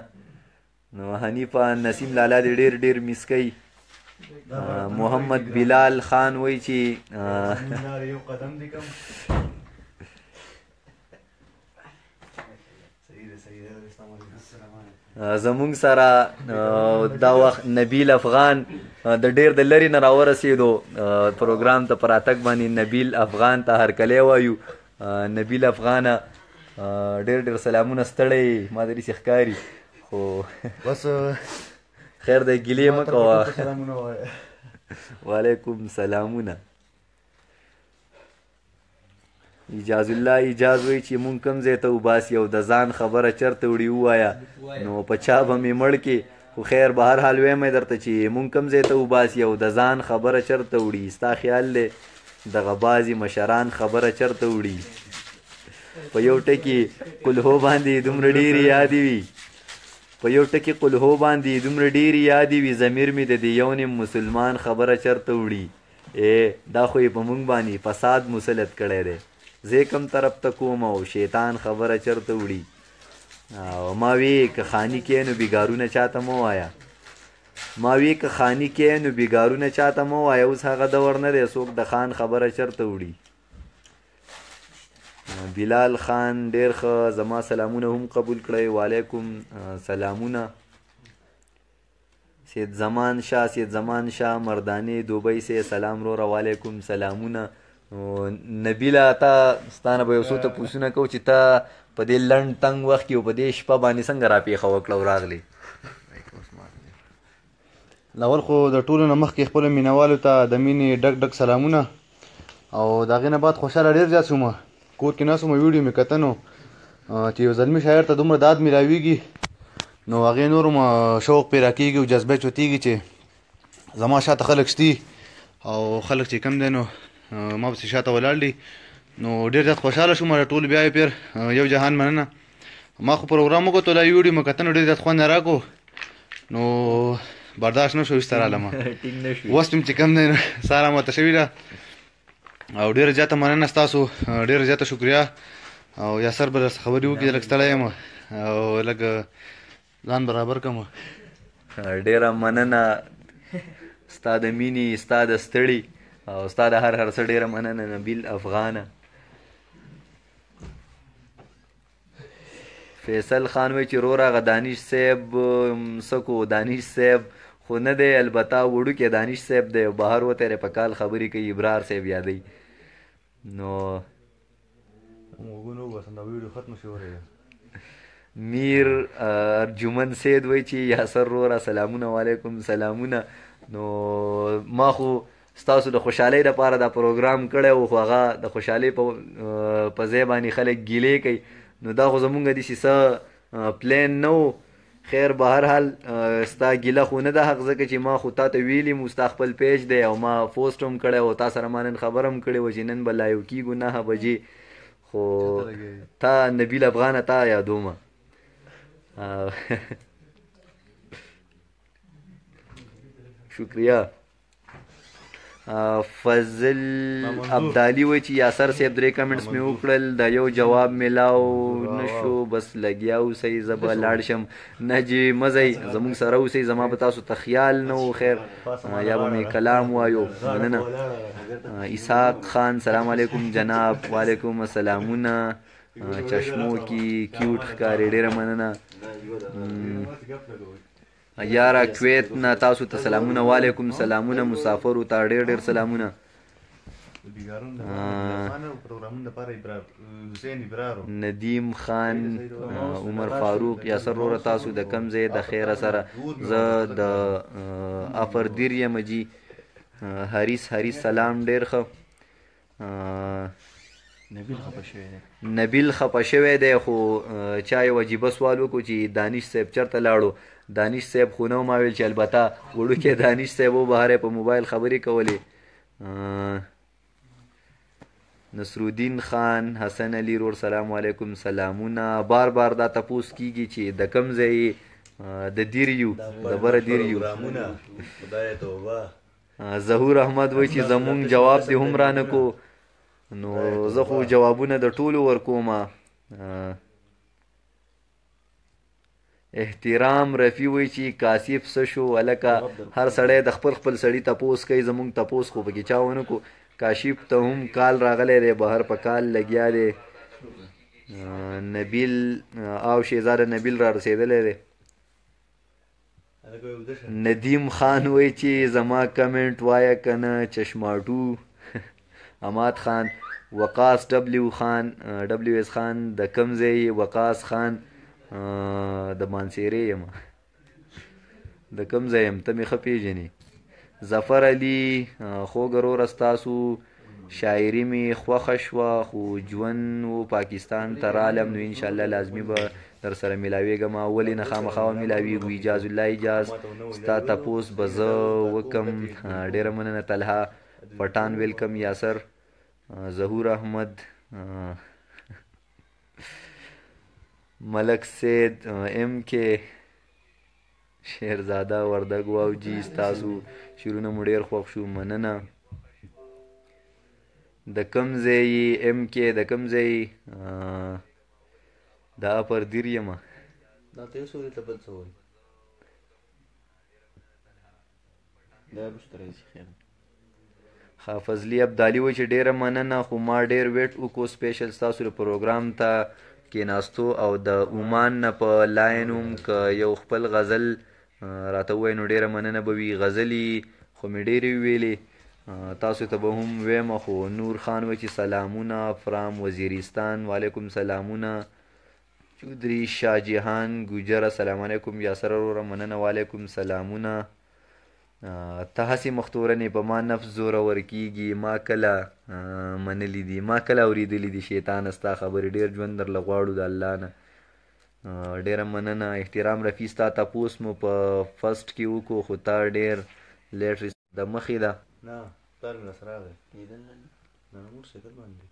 [SPEAKER 1] نو حنیفه نسیم لالا دې ډېر ډېر میس کوي. محمد بلال خان وایي چې زمونږ سره دا وخت نبیل افغان د ډېر د لرې نه راورسېدو پروګرام ته په راتګ باندې نبیل افغان ته هرکلی وایو. نبیل افغانه ډېر ډېر سلامونه. ستړی ما داسې ښکاري خو بس خیر دی ګیلې مه کوه. وعلیکم سلامونه. اجاز الله اجاز وایي چې مونږ کوم ځای ته وباسي او د ځان خبره چېرته وړي ووایه نو په چا به مې مړ کې خو خیر به هر حال ویم درته چې مونږ کوم ځای ته وباسي او د ځان خبره چېرته وړي. ستا خیال دی دغه بعضې مشران خبره چېرته وړي په یو ټکي کلهو باندې دومره ډېرې یادې وي ضمیر مې د دې یو نیم مسلمان خبره چېرته وړي. دا خو یې په مونږ باندې فساد مسلط کړی دی. زه کوم طرف ته کوم او شیطان خبره چېرته وړي. او ما وی که خاني کې نو بیګارونه چاته مه وایه. اوس هغه دور نه دی څوک د خان خبره چېرته وړي. بلال خان ډېر ښه زما سلامونه هم قبول کړئ. وعلیکم سلامونه. سید زمان شاه مردانې دوبۍ سے سلام روره. وعلیکم سلامونه. نبیله تا ستانه به یو څو تپوسونه کوو چې ته په دې لنډ تنګ وخت کې او په دې شپه باندې څنګه راپېښه وکړه او راغلې.
[SPEAKER 5] اول خو د ټولو نه مخکې خپلو مینهوالو ته د مینې ډک ډک سلامونه او د هغې نه بعد خوشحاله ډېر زیات شوم. کور کې ناست وم ویډیو مې کته نو چې یو زلمي شاعر ته دومره داد میلاویږي نو هغې نور هم شوق پرې راکېږي او جذبه چوتېږي چې زما شاته خلک شتي او خلک چې کم دی نو ما پسې شاته ولاړ دي نو ډېر زیات خوشحاله شوم. ټول بیا یې پیر یو جهان مننه. ما خو پروګرام وکړو لا ویډیو مې کته نو ډېر زیات خوند یې راکړو نو برداشت نه شو ایسته رالمه. اوس چې کم دی نو ساره ماته شوې ده او ډېره زیاته مننه ستاسو. ډېره زیاته شکریا او یاسر به درڅخه خبرې وکړي. لږ ستړی یم او لږ ځان برابر کړم.
[SPEAKER 1] ډېره مننه ستا د مینې ستا د ستړي او ستا د هر څه ډېره مننه نبیل افغانه. فیصل خان وایي چې روره هغه دانش صاحب څه کو دانش صاحب خو نه دی البته وړوکی دانش صاحب دی بهر وتی په کال خبرې کوي ابرار صاحب یادوي نو میر ارجمن سید وایي چې یاسر وروره سلامونه وعلیکم سلامونه نو ما خو ستاسو د خوشحالۍ دپاره دا پروګرام کړی و خو هغه د خوشحالۍ په ځای باندې خلک ګیلې کوي نو دا خو زمونږ داسې څه پلان نه و خیر به هر حال ستا ګیله خو نه ده حق ځکه چې ما خو تا ته ویلي مو ستا خپل پیج دی او ما پوسټ هم کړی او تا سره ما نن خبره هم کړې وه چې نن به لایو کېږو 9 بجې خو تا نبیل افغانه تا یادومه شکریه فضل ابدالي وایي چې یاسر صاحب 3 کمنټس مې وکړل د یو جواب میلاو نشو بس لګیا اوسئ زه به لاړ شم نه جې مه ځئ زموږ سره اوسئ زما به تاسو ته خیال نه و خیر یا به مې کلام وایو مننه اسحاق خان سلام علیکم جناب وعلیکم السلامونه چشمو کې کیوټ ښکارې ډېره مننه یاره کویت نه تاسو ته سلامونه وعلیکم سلامونه مسافرو ته ډېر ډېر سلامونه ندیم خان عمر فاروق یاسر وروره تاسو د کم ځای د خیره سره زه د افردیر یم جي حریث سلام ډېر ښه نبیل خفه شوی دی خو چا یو عجیبه سوال وکړو چې دانش صاحب چېرته لاړو دانش صاحب خو نه ما ویل چې البته وړوکی دانش صاحب و بهر یې په موبایل خبرې کولې نصرالدین خان حسن علي رور سلام علیکم سلامونه بار دا تپوس کیږي چې د کم ځای د دیر یو د بره دیر یو ظهور احمد وایي چې زمونږ جواب دې هم رانه کو نو زه خو جوابونه د ټولو ورکومه احترام رفیع وایي چې کاسف څه شو هلکه هر سړی د خپل سړي تپوس کوي زمونږ تپوس خو پکې چا ونه کو کاشف ته هم کال راغلی دی بهر په کال لګیا دی نبیل او شهزاده نبیل را رسېدلی دی ندیم خان وایي چې زما کمنټ وایه که نه چشماټو اماد خان وقاص ډبلیو ایس خان د کم ځای وقاص خان د مانسیرې یم د کم ځای یم ته مې ښه پېژنې ظفر علي خوږ وروره ستاسو شاعري مې خوښه شوه خو ژوند و پاکستان ته رالم نو انشاءالله لازمي به در سره میلاویږم ولې نه خامخا میلاویږو اجاز الله اجاز ستا تپوس به زه وکم ډېره مننه طلحه پټان ویلکم یاسر ظهور احمد ملک سید ام کې شیرزاده وردګ واو جی ستاسو شعرونه مو ډېر خوښ شو مننه د کم ځای ام کې د کم ځای دا پر دیر یمه
[SPEAKER 5] دا ته یې سوري ته بل څه وایي دا بشتری شي خیر
[SPEAKER 1] فضلي ابدالي وایي چې ډېره مننه خو ما ډېر ویټ وکړو سپیشل ستاسو د پروګرام ته کېناستو او د عمان نه په لاین هم که یو خپل غزل راته ووایي نو ډېره مننه به وي غزلې خو مې ډېرې ویلې تاسو ته به هم ویمه خو نور خان وایي چې سلامونه فرام وزیرستان وعلیکم سلامونه چودري شاه جهان ګوجر السلام علیکم یاسر وروره مننه وعلیکم سلامونه ته هسې مختورنې په ما نفس زورور کېږي ما کله منلي دي ما کله اورېدلي دي شیطانه ستا خبرې ډېر ژوند درله غواړو د الله نه ډېره مننه احترام رفیع ستا تپوس مو په فسټ کې وکړو خو تا ډېر لیټ د مخې ده
[SPEAKER 5] نه پلار مې راسره راغی نه موټرسایکل باندې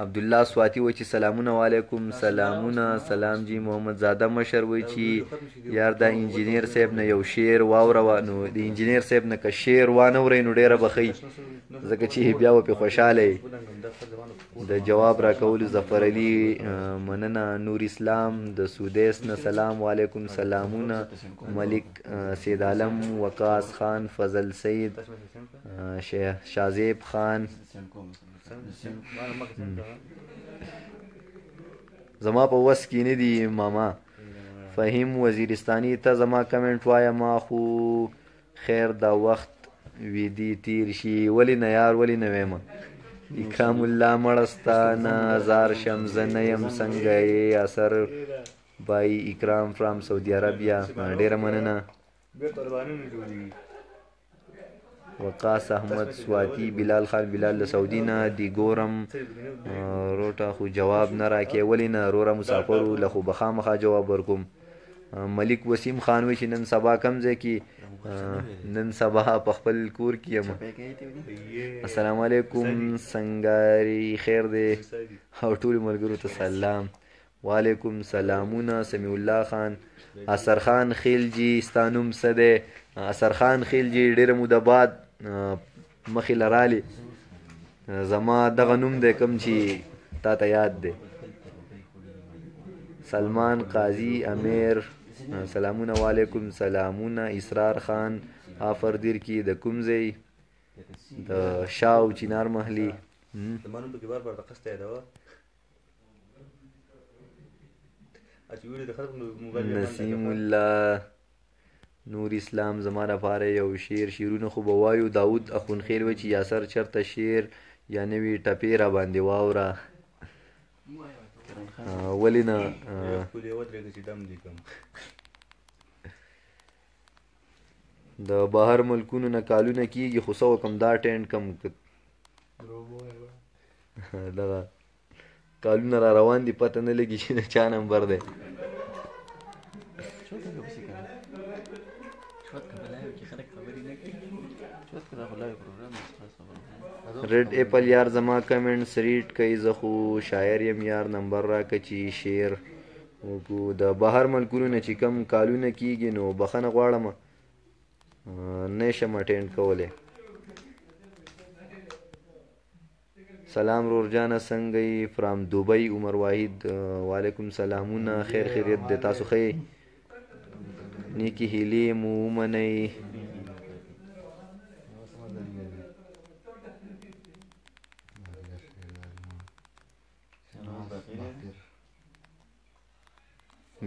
[SPEAKER 1] عبدالله سواتی وایي چې سلامونه وعلیکم سلامونه سلام جی محمد زاده مشر وایي چې یار دا انجینیر صاحب نه یو شعر واوروه نو د انجینیر صاحب نه که شعر وانه ورئ نو ډېره به ښه ځکه چې بیا به پرې خوشحاله د جواب راکولو ظفر علي مننه نور اسلام د سودیس نه سلام وعلیکم سلامونه ملک سید عالم وقاص خان فضل سید شازیب خان زما په وس کې نه دي ماما فهیم وزیرستاني ته زما کمنټ وایا ما خو خیر دا وخت ویدي تیر شي ولې نه یار ولې نه ویمه اکرام الله مړستا نه زار شم زه نه یم څنګه یې اثر بای اکرام فرام سعودي عربیا ډیره مننه وقاص احمد سواتی بلال خان بلال له سعودي نه دی ګورم روټه خو جواب نه راکې ولې نه روره مسافرو له خو به خامخا جواب ورکوم ملک وسیم خان وی چې نن سبا کم ځای کې نن سبا په خپل کور کې یم السلام علیکم سنگاری خیر دی او ټول ملګرو ته سلام وعلیکم سلامونه سمیع الله خان اثر خان خیلجی ستانوم څه دی اثر خان خیلجی ډیره موده بعد مخې لرالی زما دغه نوم دی کوم چې تا ته یاد دی سلمان قاضي امیر سلامونه وعلیکم سلامونه اسرار خان آفر دیر کی د کوم ځای د شاو چینار محلی نسیم الله نور اسلام زما لپاره یو شیرونه خو به وایو داود اخونخیل و چې یاسر چرته شیر یا نوي ټپې را باندې واوره ولې نه د بهر ملکونو نه کالونه کیږي خو څه وکم دا ټینډ کم دغه کالونه را روان دي پته نه لګي چې د چا نمبر دی ریډ ایپل یار زما کمنټس ریډ کوي زه خو شاعر یم یار نمبر راکه چې شعر وکړو د بهر ملکونو نه چې کم کالونه کیږي نو بخښنه غواړم نه شم اټینډ کولی سلام رورجانه څنګه یې فرام دوبۍ عمر واحد وعلیکم سلامونه خیر خیریت د تاسو ښه نیکی هیلې مو ومنئ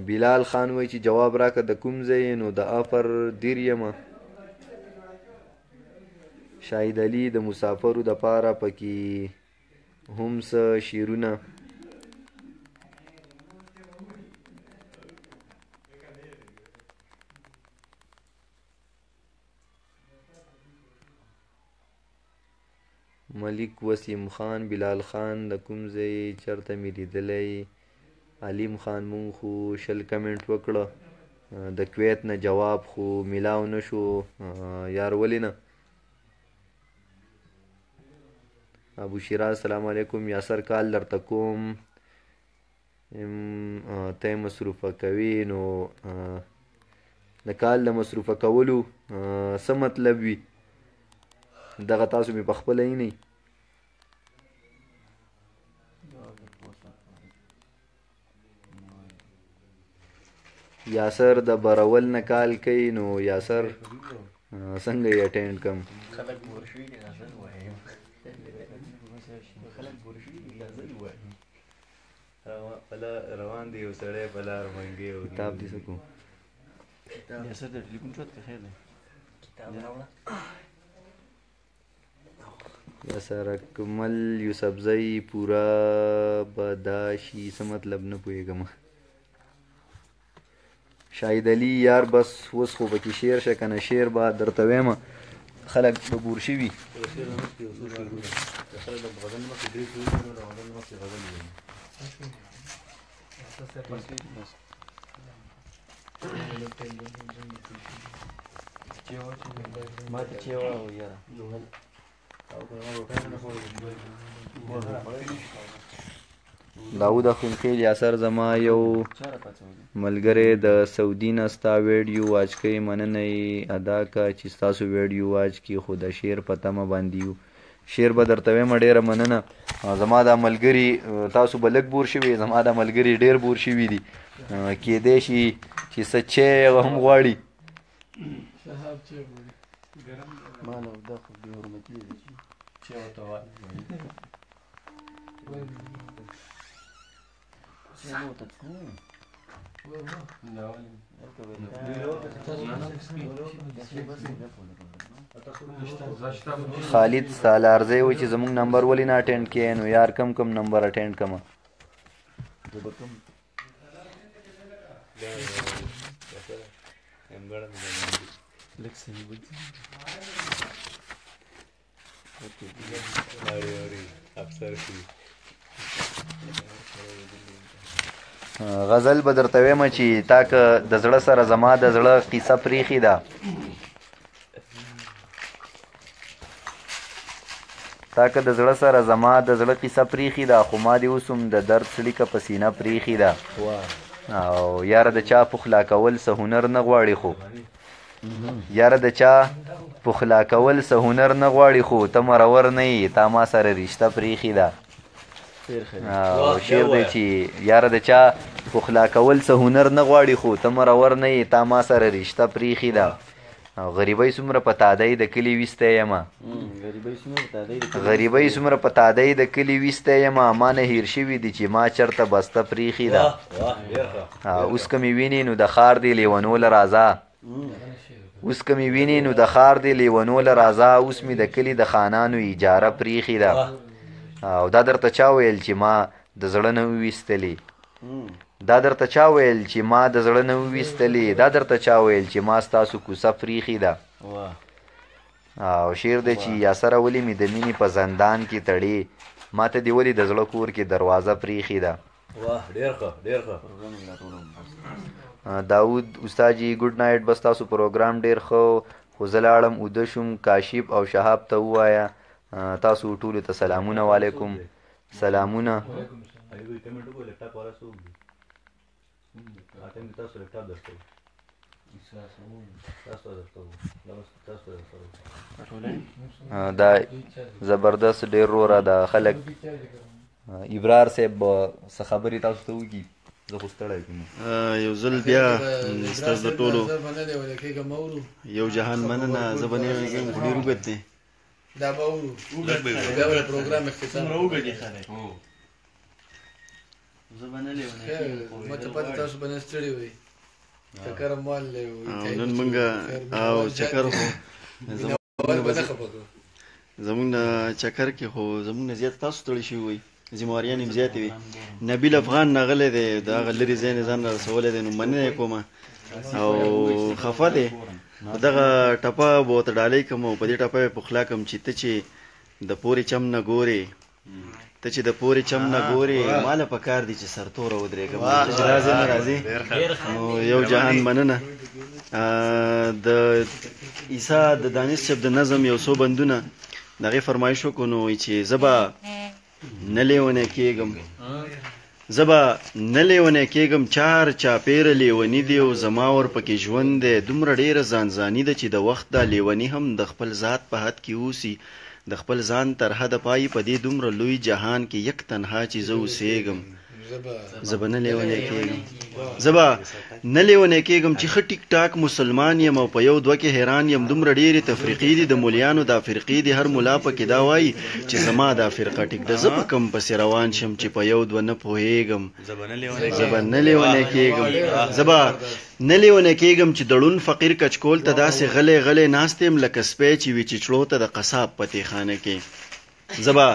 [SPEAKER 1] بلال خان وای چې جواب راکړه د کوم ځای نو د آفر دیر یم شاهد علي د مسافرو د پاره پکې هم څه شیرونه ملک وسیم خان بلال خان د کوم ځای چرته مې لیدلی علیم خان مونږ خو شل کمنټ وکړه د کویت نه جواب خو میلاو نشو یار ولې نه ابو شیراز سلام علیکم یاسر کال درته کوم ته مصروفه کوي نو د کال د مصروفه کولو څه مطلب وي دغه تاسو مې په خپله یې نه یاسر د برول نه کال کوي نو یاسر څنګه یې اټینډ کم روان دی یو سړی په لار منګې کتاب دې څه کوم یاسر د ټلیفون چوت کې خیر دی کتاب راوړه یاسر اکمل یوسفزئی پورا بداشي څه مطلب نه پوهېږم شاهد علي یار بس اوس خو پکې شعر شه که نه شعر به درته ویمه خلک به بور شوي داود اخونخیل یاسر زما یو ملګری د سعودي نه ستا ویډیو واچ کوي مننه یې ادا که چې ستاسو ویډیو واچ کړي خو د شعر په تمه باندې یو شعر به درته ویمه ډېره مننه زما دا ملګري تاسو به لږ بور شوي زما دا ملګري ډېر بور شوي دي کیدای شي چې څه چای هم غواړي خالد سالارزی و چې زمونږ نمبر ولې نه اټینډ کې نو یار کم نمبر اټینډ کما غزل به درته وایم چې تا که د زړه سره زما د زړه قصه پریښې ده تا که د زړه سره زما د زړه قصه پریښې ده خو ما دې اوس هم د درد څړیکه په سینه پریښې ده او یاره د چا پخلا کول څه هنر نه غواړي خو یاره د چا پخلا کول څه هنر نه غواړي خو ته مرور نه یې تا ما سره رشته پریښې ده او شعر دی چې یاره د چا پخلا کول څه هنر نه غواړي خو ته مرور نه یې تا ما سره رشته پریښې ده او غریبۍ څومره په تادۍ د کلي ویستی یمه غریبۍ څومره په تادۍ د کلي ویستی یمه ما نه هیر شوي دي چې ما چرته بسته پریښې ده اوس که مې ویني نو د ښار دی لیونو له راځه اوس که مې ویني نو د ښار دی لیونو له راځه اوس مې د کلي د خانانو اجاره پریښې ده او دا درته چا ویل چې ما د زړه نه وویستلې دا درته چا ویل چې ما د زړه نه وویستلې دا درته چا ویل چې ما ستاسو کوڅه پریښې ده او شعر دی چې یا سره ولې مې د مینې په زندان کې تړې ما ته دې ولې د زړه کور کې دروازه پریښې ده داود استاد جي ګډ نایټ بس تاسو پروګرام ډېر ښه خو زه لاړم اوده شوم کاشف او شهاب ته ووایه تاسو ټولو ته سلامونه وعلیکم سلامونه دا زبردست ډېر روره د خلک ابرار صاحب څه خبرې تاسو ته وکړي زه خو ستړی کړم
[SPEAKER 2] یو ځل بیا ستاسو د ټولو یو جهان مننه زه به نه کېږم خو ډېر اوږد دی
[SPEAKER 4] دا به وو بیا به پروګرام اختصار
[SPEAKER 2] زه به نه لیونی
[SPEAKER 4] مته پته تاسو به نه ستړي وئ چکر مال دی
[SPEAKER 2] نن مونږ او چکر خو زمونږ د چکر کې خو زمونږ نه زیات تاسو ستړي شوي وئ ذمواریان یې زیاتې وي نبیل افغان راغلی دی د هغه لرې ځای نه ځان را رسولی دی نو مننه یې کومه او خفه دی دغه ټپه به ورته ډالۍ کړم او په دې ټپه یې پخلا کړم چې ته چې د پورې چم نه ګورې ته چې د پورې چم نه ګورې ماله په کار دی چې سرتوره ودرېږم چې راځې نه راځې نو یو جهان مننه د عیسی د دانش صاحب د نظم یو څو بندونه د هغې فرمایش وکړو نو چې زه به نه لیونی کېږم زه به نه لیونی کېږم چار چاپېره لیوني دی او زما ورپکې ژوند دی دومره ډېره ځانځاني ده چې د وخت دا لیوني هم د خپل ذات په حد کې اوسي د خپل ځان تر حده پایي په دې دومره لوی جهان کې یک تنها چې زه اوسېږم زه به نه لیونی کېږم زه به نه لیونی کېږم چې ښه ټیک ټاک مسلمان یم او په یو دوه کې حیران یم دومره ډېرې تفریقې دي د مولیانو دا فرقې دي هر ملا پکې دا وایي چې زما دا فرقه ټیک ده زه په کوم پسې روان شم چې په یو دوه نه پوهېږم زه به نه لیونی کېږم زه به نه لیونی کېږم چې دړون فقیر کچکول ته داسې غلی غلی ناست یم لکه سپی چې وي چچړو ته د قصاب په تیخانه کې زه به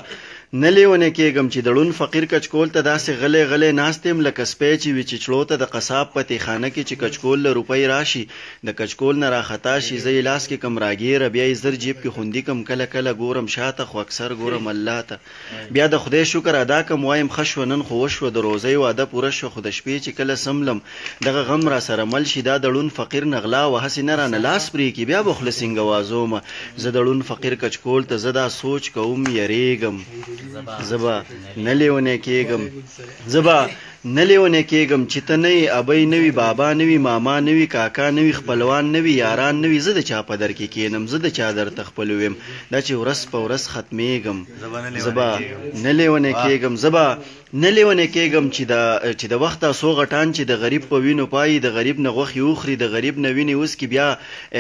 [SPEAKER 2] نه لیونی کېږم چې دړون فقیر کچکول ته داسې غلی غلی ناست یم لکه سپی چې وي چچړو ته د قصاب په تیخانه کې چې کچکول له روپۍ راشي د کچکول نه راخطا شي زه یې لاس کې کم راګیره بیا یې زر جیب کې خوندي کم کله کله ګورم شاته خو اکثر ګورم الله ته بیا د خدای شکر ادا کم وایم ښه شوه نن خو وشوه د روزۍ واده پوره شوه خو د شپې چې کله سملم دغه غم را سره مل شي دا دړون فقیر نه غلا و هسې نه رانه لاس پرې کړي بیا به خوله سینګه وازومه زه دړون فقیر کچکول ته زه دا سوچ کوم یریږم زه به نه لیونی کېږم زه به نه لیونی کېږم چې ته نه یې ابۍ نه وي بابا نه وي ماما نه وي کاکا نه وي خپلوان نه وي یاران نه وي زه د چا په در کې کښېنم زه د چا در ته خپل ویم دا چې ورځ په ورځ ختمېږم زه به نه لیونی کېږم زه به نه لیونی کېږم چې د وخته څو غټان چې د غریب په وینو پایي د غریب نه غوښې وخوري د غریب نه وینې وڅکي بیا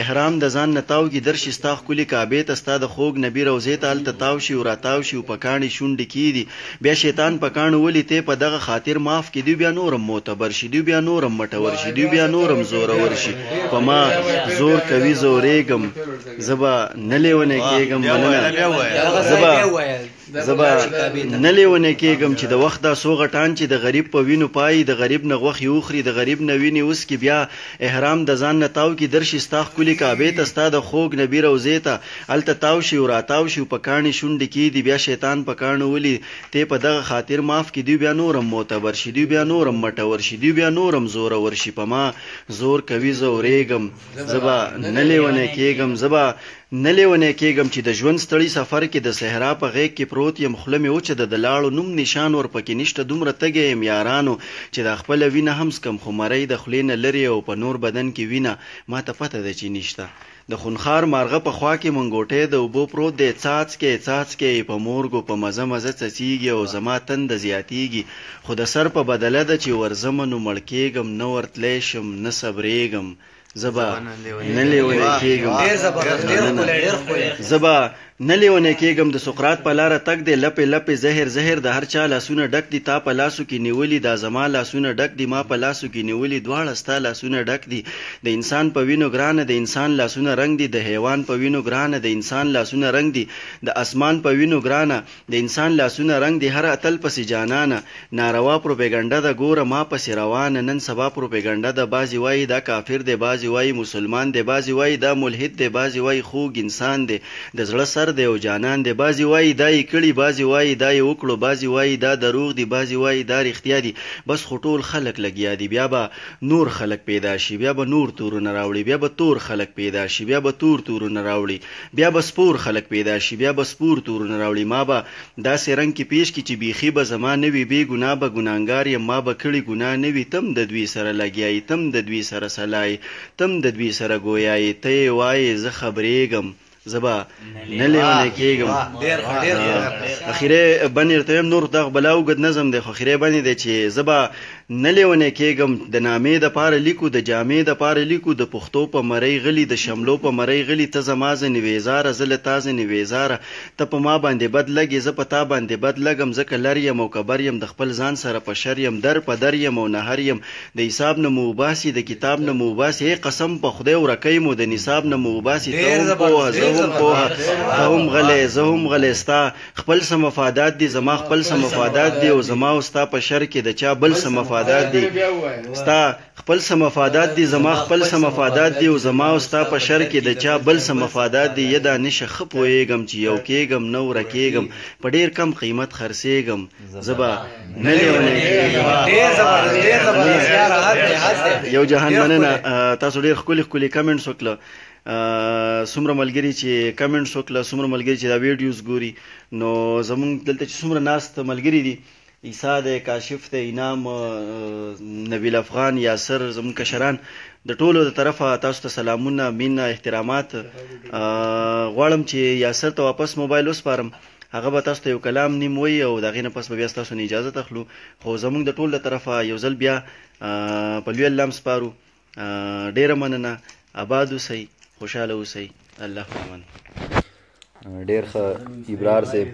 [SPEAKER 2] احرام د ځان نه تاو کي درشي ستا ښکلي کعبې ته ستا د خوږ نبي روضې ته هلته تاو شي او راتاو شي او په کاڼې شونډې کېږدي بیا شیطان په کاڼو ولي تی په دغه خاطر معاف کې دوی بیا نورم معتبر شي، دوی بیا نورم مټور شي، دوی بیا نورم زورور شي. په ما زور کوي زورېږم، زه به نه لیونی کېږم، زه به نه لیونی کېږم چې د وخت دا څو غټان چې د غریب په وینو پایي، د غریب نه غوښې وخوري، د غریب نه وینې وسکي، بیا احرام د ځان نه تاو کي درشي ستا ښکلي کعبې ته، ستا د خوږ نبي روضې ته، هلته تاو شي او راتاو شي په کاڼي شونډې کېږدي، بیا شیطان په کاڼو ولي ته په دغه خاطر معاف کړي، دوی بیا نورم معتبر شي، دوی بیا نورم مټور شي، دوی بیا نورم زورور شي. په ما زور کوي زورېږم، زه به نه لیونی کېږم، زه به نه لیونی کېږم چې د ژوند ستړي سفر کې د صحرا په غیږ کې پروت یم، خوله مې وچه ده د لاړو، نوم نشان ورپکې نشته، دومره تږی یم یارانو چې دا خپله وینه هم څکم، خو مرۍ د خولې نه لرې او په نور بدن کې وینه ما ته پته ده چې نشته. د خونخار مارغه په خوا کې منګوټی د اوبو پروت دی، څاڅکی څاڅکی په مورګو په مزه مزه څڅېږي او زما تنده زیاتېږي، خو د سر په بدله ده چې ورځمه نو مړ کېږم، نه ورتلی شم نه صبرېږم، زه به نه لیونی کېږم، زه به نه لیونی کېږم. د سقراط په لاره تګ دی، لپې لپې زهر زهر د هر چا لاسونه ډک دي، تا په لاسو کې نیولي، دا زما لاسونه ډک دي، ما په لاسو کې نیولي، دواړه ستا لاسونه ډک دي. د انسان په وینو ګرانه د انسان لاسونه رنګ دي، د حیوان په وینو ګرانه د انسان لاسونه رنګ دي، د اسمان په وینو ګرانه د انسان لاسونه رنګ دي. هر اتل پسې جانانه ناروا پروپیګنډه ده، ګوره ما پسې روانه، نن سبا پروپیګنډه ده، بعضې وایي دا کافر دی، بعضې وایي مسلمان دی، بعضې وایي دا ملحد دی، بعضې وایي خوږ انسان دی، د زړه سر دی او جانان دی، بعضې وایي دا یې کړي، بعضې وایي دا یې وکړو، بعضې وایي دا دروغ دي، بعضې وایي دا رښتیا دي، بس خو ټول خلک لګیا دي. بیا به نور خلک پیدا شي، بیا به نور تورونه راوړي، بیا به تور خلک پیدا شي، بیا به تور تورونه راوړي، بیا به سپور خلک پیدا شي، بیا به سپور تورونه راوړي. ما به داسې رنګ کې پیش کړي چې بیخي به زما نه وي، بې ګناه به ګناهګار یم، ما به کړي ګناه نه وي، تم د دوی سره لګیایي، تم د دوی سره سلایي، تم د دوی سره گویایي، ته یې وایې زه خبرېږم، زه به نه لیونی کېږم. اخرې بند ورته ویم، نور دغه بلا اوږد نظم دی، خو اخرې بند دی چې زه به نه لیونی کېږم. د نامې دپاره لیکو، د جامې دپاره لیکو، د پښتو په مرۍ غلي، د شملو په مرۍ غلي، ته زما ځنې ویزاره، زه له تا ځنې ویزاره، ته په ما باندې بد لګې، زه په تا باندې بد لګم، ځکه لر یم او کبر یم، د خپل ځان سره په شر یم، در په در یم او نهر یم، د حساب نه مو وباسي، د کتاب نه مو وباسي، ای قسم په خدای ورکی مو د نصاب نه مو وباسي، ته هم پوهه زه هم پوهه، ته هم غلی زه هم غلی، ستا خپل څه مفادات دي، زما خپل څه مفادات دي، او زما او ستا په شر کې د چا بل څه مفادات دي، ستا خپل څه مفادات دي، زما خپل څه مفادات دي، او زما او ستا په شر کې د چا بل څه مفادات دي. یدا نشه ښه پوهېږم چې یو کېږم نه ورکېږم، په ډېر کم قیمت خرڅېږم، زه به نه لیونی کېږم. یو جهان مننه، تاسو ډېر ښکلي ښکلي کمنټس وکړه، څومره ملګري چې کمنټس وکړه، څومره ملګري چې دا ویډیوز ګوري، نو زمونږ دلته چې څومره ناست ملګري دي، عیسی دی، کاشف دی، انعام، نبیل افغان، یاسر، زمونږ کشران، د ټولو د طرفه تاسو ته سلامونه، مینه، احترامات. غواړم چې یاسر ته واپس موبایل وسپارم، هغه به تاسو ته یو کلام نیم وایي او د هغې نه پس به بیا ستاسو نه اجازه اخلو، خو زمونږ د ټولو د طرفه یو ځل بیا په لوی الله م سپارو. ډېره مننه، آباد اوسئ، خوشحاله اوسئ، الله امان.
[SPEAKER 1] ډېر ښه ابرار صاحب،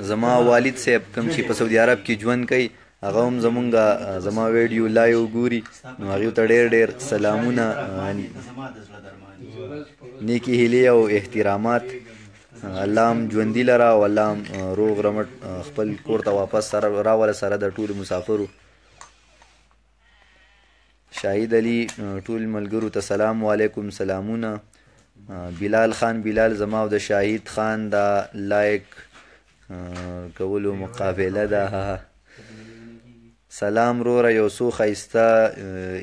[SPEAKER 1] زما والد صاحب کوم چې په سعودي عرب کې ژوند کوي، هغه هم زما ویډیو لایو ګوري، نو هغې ته ډېر ډېر سلامونه، نیکې هیلې او احترامات. الله هم ژوندي لره او الله هم روغ رمټ خپل کور ته واپس راوله سره د ټولو مسافرو. شاهد علي ټول ملګرو ته سلام علیکم، سلامونه. بلال خان بلال زما او د شاهد خان دا لایک کولو مقابله ده. سلام روره، یو څو ښایسته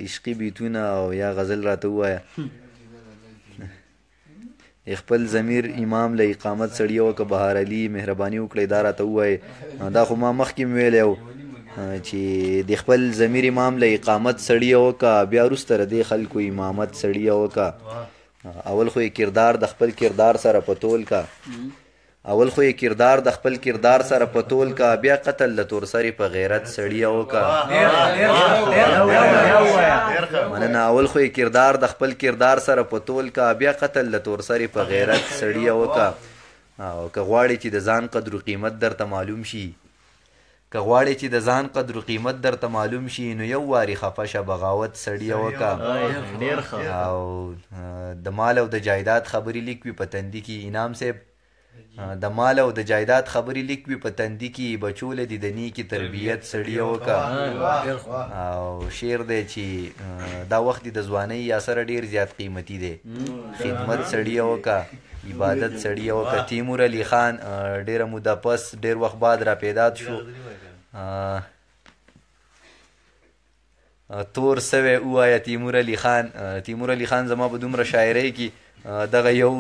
[SPEAKER 1] عشقي بیتونه او یا غزل راته ووایه. خپل ضمیر امام له اقامت سړي وکړه، بهار علي مهرباني وکړئ دا راته ووایه. دا خو ما مخکې مې ویلی و چې د خپل ضمیر امام له اقامت سړي وکړه، بیا وروسته د دې خلکو امامت سړي وکړه. اول خو یې کردار د خپل کردار سره په تول کا، اول خو یې کردار د خپل کردار سره په تول کا، بیا قتل د تورسرې په غیرت سړي وکړه. مننه. اول خو یې کردار د خپل کردار سره په تول کا، بیا قتل د تورسرې په غیرت سړي وکړه. او که غواړې چې د ځان قدر و قیمت درته معلوم شي، که غواړې چې د ځان قدر و قیمت درته معلوم شي نو یو وارې خفه شه بغاوت سړیه وکړه
[SPEAKER 2] ډېر ښه
[SPEAKER 1] او د مال او د جایداد خبرې لیک وي په تندي کې انعام صاحب د مال او د جایداد خبرې لیک وي په تندي کې بچوله دي د نیکې تربیت سړیه وکړه او شعر دی چې دا وخت د ځوانۍ یا سره ډېر زیات قیمتي دی خدمت سړیه وکړه عبادت سړیه وکړه تیمور علي خان ډېره موده پس ډېر وخت بعد را پیدا شو تور سوی ووایه تیمور علي خان زما په دومره شاعرۍ کې دغه یو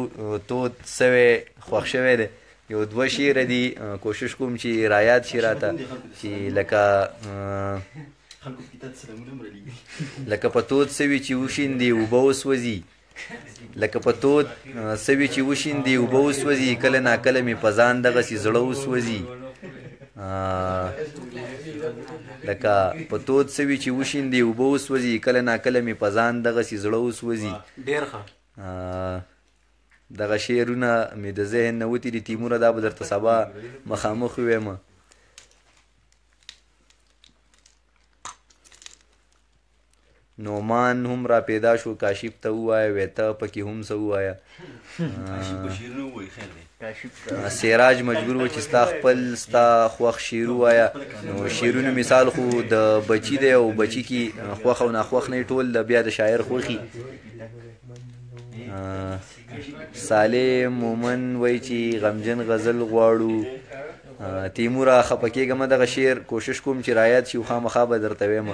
[SPEAKER 1] تود سوی خوښ شوی دی یو دوه شعره دي کوشش کوم چې رایاد شي راته چې لکه په تود سوي چې وشیندې اوبه وسوځي لکه په تود سوي چې وشیندې اوبه وسوځي کله ناکله مې په ځان دغسې زړه وسوځي لکه په تود سوي چې وشیندې اوبه وسوځي کله ناکله مې په ځان دغسې زړه وسوځي
[SPEAKER 3] ډېر ښه
[SPEAKER 1] دغه شعرونه مې د ذهن نه وتي دي تیموره دا به درته سبا مخامخ ووایم نومان هم را پیدا شو کاشف ته ووایه وی ته پکې هم څه ووایه سراج مجبور و چې ستا خپل ستا خوښ شعر ووایه نو شعرونو مثال خو د بچي دی او بچي کې خوښ او ناخوښ نه ټول د بیا د شاعر خوښي صالح مومن وای چې غمجن غزل غواړو تیموره خفه کېږه مه دغه شعر کوشش کوم چې رایاد شي خامخا به درته وایم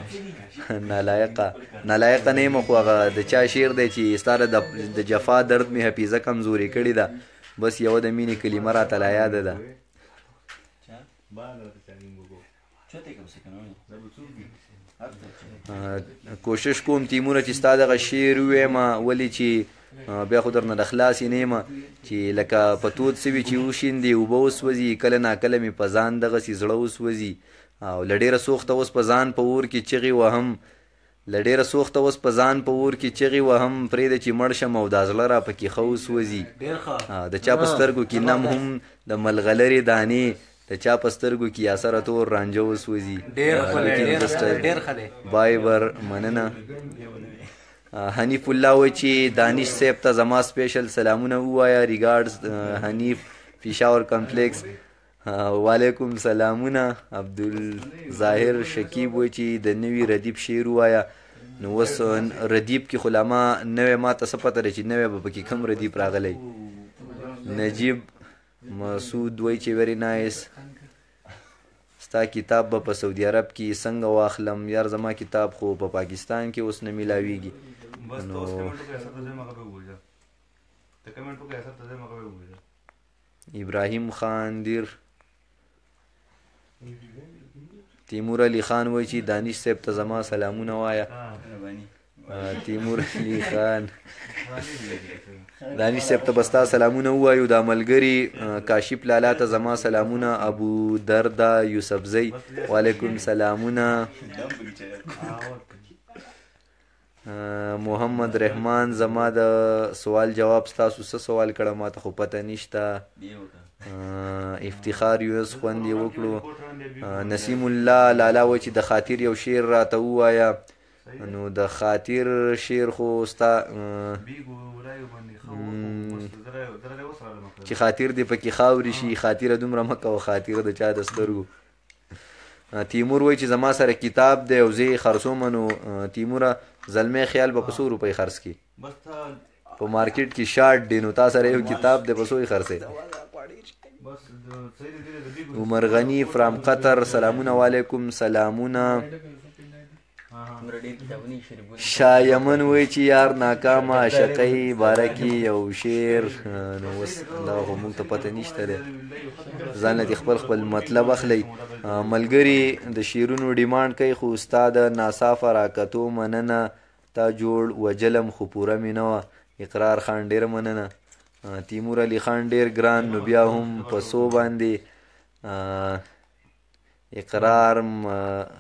[SPEAKER 1] نالایقه نه یم خو هغه د چا شعر دی چې ستا د جفا درد مې حفیظه کمزورې کړې ده بس یوه د مینې کلمه راته لا یاده ده کوشش کوم تیموره چې ستا دغه شعر ووایم ولې چې بیا خو درنه د خلاصې نه یم چې لکه په تود سوي چې وشیندې اوبه وسوځي کله ناکله مې په ځان دغسې زړه وسوځي او له ډېره سوخته اوس په ځان په اور کې چغې وهم له ډېره سوخته اوس په ځان په اور کې چغې وهم پرېږده چې مړ شم او دا زړه را پکې ښه وسوځي د چا په سترګو کې نم هم د ملغلرې دانې د چا په سترګو کې یا سره تور رانجه وسوځي بایبر مننه حنیف الله وایي چې دانش صاحب ته زما سپیشل سلامونه ووایه ریګارډز حنیف پېښور کمپلیکس وعلیکم سلامونه عبدالظاهر شکیب وایي چې د نوي ردیب شعر ووایه نو اوس ردیب کې خو لا ما نوی ما ته څه پته دی چې نوی به پکې کوم ردیب راغلی نجیب مسعود وایي چې ویری نایس ستا کتاب به په سعودي عرب کې څنګه واخلم یار زما کتاب خو په پاکستان کې اوس نه میلاویږي نو ابراهیم خان دیر تیمور علي خان وایي چې دانش صاحب ته زما سلامونه وایه تیمور علي خان دانش صاحب ته به ستا سلامونه ووایو دا ملګري کاشف لالا ته زما سلامونه ابو درده یوسفزی وعلیکم سلامونه محمد رحمان زما د سوال جواب ستاسو څه سوال کړه ما ته خو پته نشته افتخار یوز خوند یې وکړو نسیم الله لالا وایي چې د خاطر یو شعر راته ووایه نو د خاطر شعر خو ستا چې خاطر دې پکې خاورې شي خاطره دومره مه کوه خاطره د چا د سترګو تیمور وایي چې زما سره کتاب دی او زه یې خرڅوم نو تیموره زلمی خیال به په څو روپۍ خرڅ کړي په مارکیټ کې شارټ دی نو تا سره یو کتاب دی په څو یې خرڅوي عمر غنی فرام قطر سلامونه وعلیکم سلامونه شاه یمن وایي چې یار ناکامه عاشقۍ باره کې یو شعر نو اوس دا خو موږ ته پته نشته دی ځان له خپل خپل مطلب اخلئ ملګري د شعرونو ډیمانډ کوي خو ستا د ناصافه راکتو مننه تا جوړ وجلم خو پوره مې نه وه اقرار خان ډېره مننه تیمور علي خان ډېر ګران نو بیا هم په څو باندې اقرار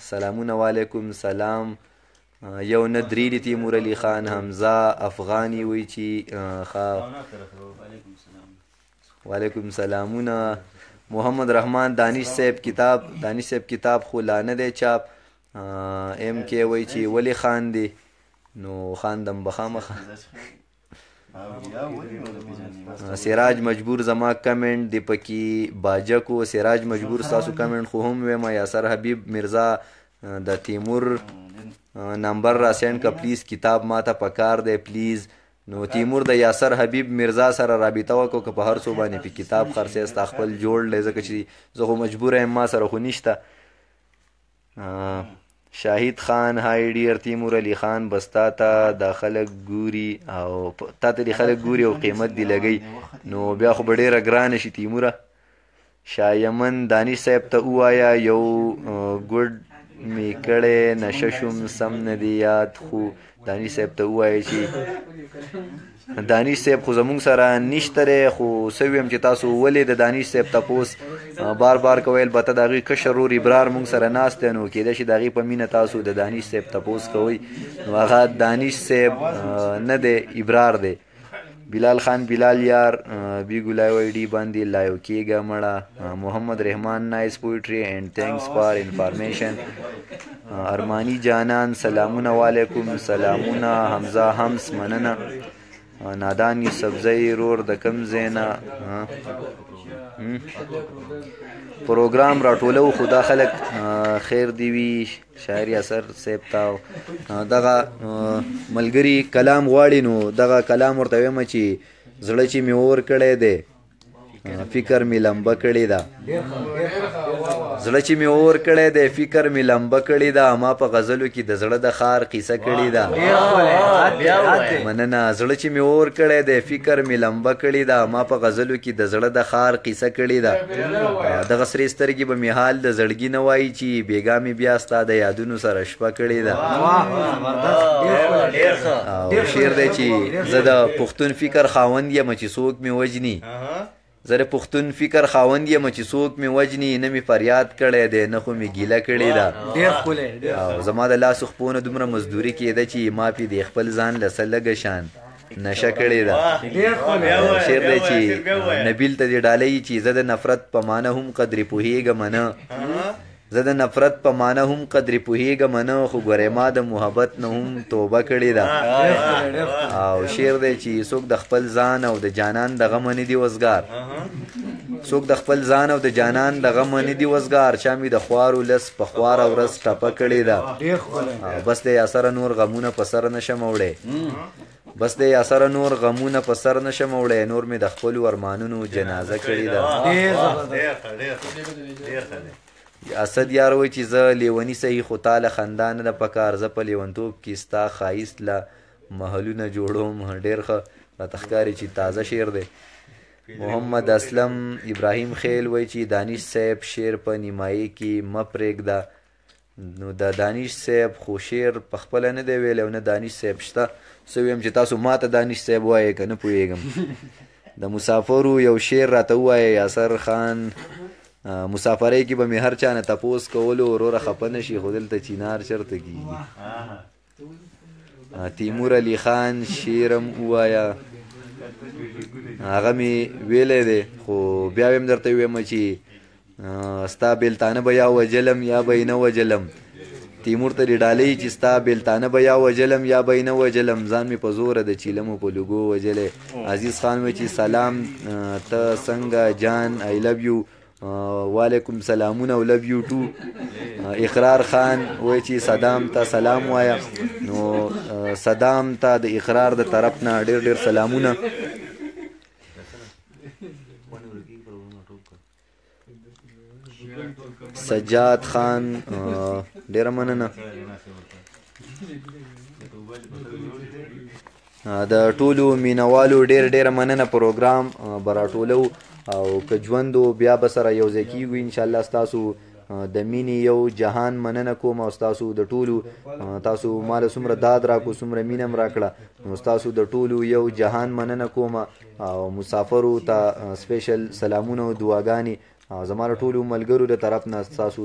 [SPEAKER 1] سلامونه وعلیکم سلام یو نه درې دي تیمور علي خان حمزه افغاني وایي چې وعلیکم سلامونه محمد رحمان دانش صاحب کتاب خو لا نه دی چاپ. ام کې وایي چې ولی خان دی نو خاندم به خامخه. سراج مجبور زما کمنټ دی پکې باجه کو. سراج مجبور ستاسو کمنټ خو هم ویم. یاسر حبیب مرزا د تیمور نمبر را سینډ کا پلیز کتاب ما ته پکار دی پلیز. نو تیمور د یاسر حبیب مرزا سره رابطه وکړو که په هر څو باندې په کتاب خرڅې ستا خپل جوړ دی ځکه چې زه خو مجبوره یم ما سره خو نشته. شاهد خان هاي ډیر. تیمور علي خان بستا ته د خلک ګوري او تا ته د خلک ګوري او قیمت دی لګی نو بیا خو به ډیره ګرانه شي تیموره. شاه یمن دانش صاحب ته ووایه یو ګډ می کړی نشه شوم سم نه دی یاد. خو دانش صاحب ته ووایه چې دانش صاحب خو زمونږ سره نشته دی خو څه ویم چې تاسو ولې د دانش صاحب تپوس بار بار کوئ. البته د هغې کشر ورور ابرار مونږ سره ناست دی نو کیدای شي د هغې په مینه تاسو د دانش صاحب تپوس کوئ. نو هغه دانش صاحب نه دی ابرار دی. بلال خان بلال یار بی ګلای وایډي باندې لایو کېږه مړه. محمد رحمان نایس پویټري اینڈ تھینکس فار انفارمیشن. ارمانی جانان سلامونه وعلیکم سلامونه. حمزه همس مننه. نادان یوسفزئی رور د کم زینا پروګرام راټولو خدا خلک خیر دی وي. شاعر یاسر صاحب ته دغه ملګري کلام غواړي نو دغه کلام ورته وایم چې زړه چې مې اور کړی دی فکر مې لمبه کړې ده. زړه چې مې اور کړی دی فکر مې لمبه کړې ده. ما په غزلو کې د زړه د خار قصه کړې ده. مننه. زړه چې مې اور کړی دی فکر مې لمبه کړې ده. ما په غزلو کې د زړه د خار قصه کړې ده. دغه سرې سترګې به مې حال د زړګي نه وایي چې بېګا مې بیا ستا د یادونو سره شپه کړې ده. او شعر دی چې زه د پښتون فکر خاوند یم چې څوک مې وجني. زه د پښتون فکر خاوند یم چې څوک مې وجني. نه مې فریاد کړی دی نه خو مې ګیله کړې ده. او زما د لاسو خپو نه دومره مزدوري کېده چې ما پې د خپل ځان له څه لږه شان نشه کړې ده. شعر دی چې نبیل ته دې ډالۍ چې زه د نفرت په معنه هم قدرې پوهېږم نه. زه د نفرت په معنه هم قدرې پوهېږم نه خو ګورې ما د محبت نه هم توبه کړې ده. او شعر دی چې څوک د خپل ځان او د جانان د غمه نه دي وزګار. څوک د خپل ځان او د جانان د غمه نه دي وزګار. چا مې د خوارو لس په خواره ورځ ټپه کړې ده. بس دی یاسره نور غمونه په سر نشم وړی. بس دی یاسره نور غمونه په سر نشم وړی. نور مې د خپلو ارمانونو جنازه کړې ده. اسد یار وایي چې زه لیونی صحیح خو تاله خندا نه ده پکار. زه په لیونتوب کې ستا ښایست له محلونه جوړوم. ډېر ښه راته ښکاري چې تازه شعر دی. محمد اسلم ابراهیم خیل وایي چې دانش صاحب شعر په نیمایي کې مه پرېږده. نو د دانش صاحب خو شعر په خپله نه دی ویلی او نه دانش صاحب شته. څه ویم چې تاسو ما ته دانش صاحب وایئ که نه پوهېږم. د مسافرو یو شعر راته ووایه یاسر خان. مسافرۍ کې به مې هر چا نه تپوس کولو وروره خفه نه شي خو دلته چینار چېرته کېږي. تیمور علي خان شعرم ووایه. هغه مې ویلی دی خو بیا ویم درته ویم چې ستا بېلتانه به یا وجلم یا به یې نه وجلم. تیمور ته دې ډالۍ چې ستا بېلتانه به یا وجلم یا به یې نه وجلم. ځان مې په زوره د چیلمو په لوګو وجلی. عزیز خان وایي چې سلام ته څنګه جان آی لو یو. وعلیکم سلامونه او لو یو ټو. اقرار خان وایي چې صدام ته سلام وایه. نو صدام ته د اقرار د طرف نه ډېر ډېر سلامونه. سجاد خان ډېره مننه. د ټولو مینوالو ډېره مننه. پروګرام به راټولو او که ژوندو بیا به سره یو ځای کېږو انشاءالله. ستاسو د مینې یو جهان مننه کوم او ستاسو د ټولو تاسو ماله څومره داد راکړو څومره مینه م راکړه نو ستاسو د ټولو یو جهان مننه کوم او مسافرو ته سپیشل سلامونه او دعاګانې. زما د ټولو ملګرو د طرف نه ستاسو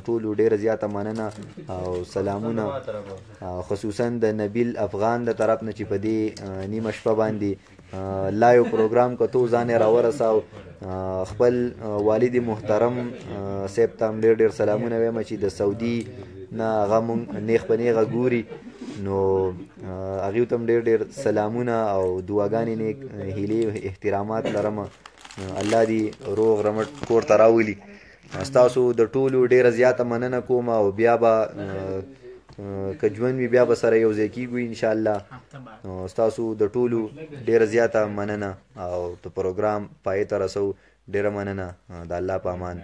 [SPEAKER 1] ټولو ډېره زیاته مننه او سلامونه. خصوصا د نبیل افغان د طرف نه چې په دې نیمه شپه باندې لایو پروګرام کتو ځان یې راورساو خپل والد محترم صاحب ته هم ډېر ډېر سلامونه وایم چې د سعودي نه هغه مونږ نیغ په نیغه ګوري نو هغوی ته هم ډېر ډېر سلامونه او دعاګانې نیک هیلې احترامات لرم الله دې روغ رمټ کور ته راولي ستاسو د ټولو ډېره زیاته مننه کوم او بیا به که ژوند وي بیا به سره یو ځای کېږو انشاءالله ستاسو د ټولو ډېره زیاته مننه او د پروګرام پای ته رسو ډېره مننه د الله په امان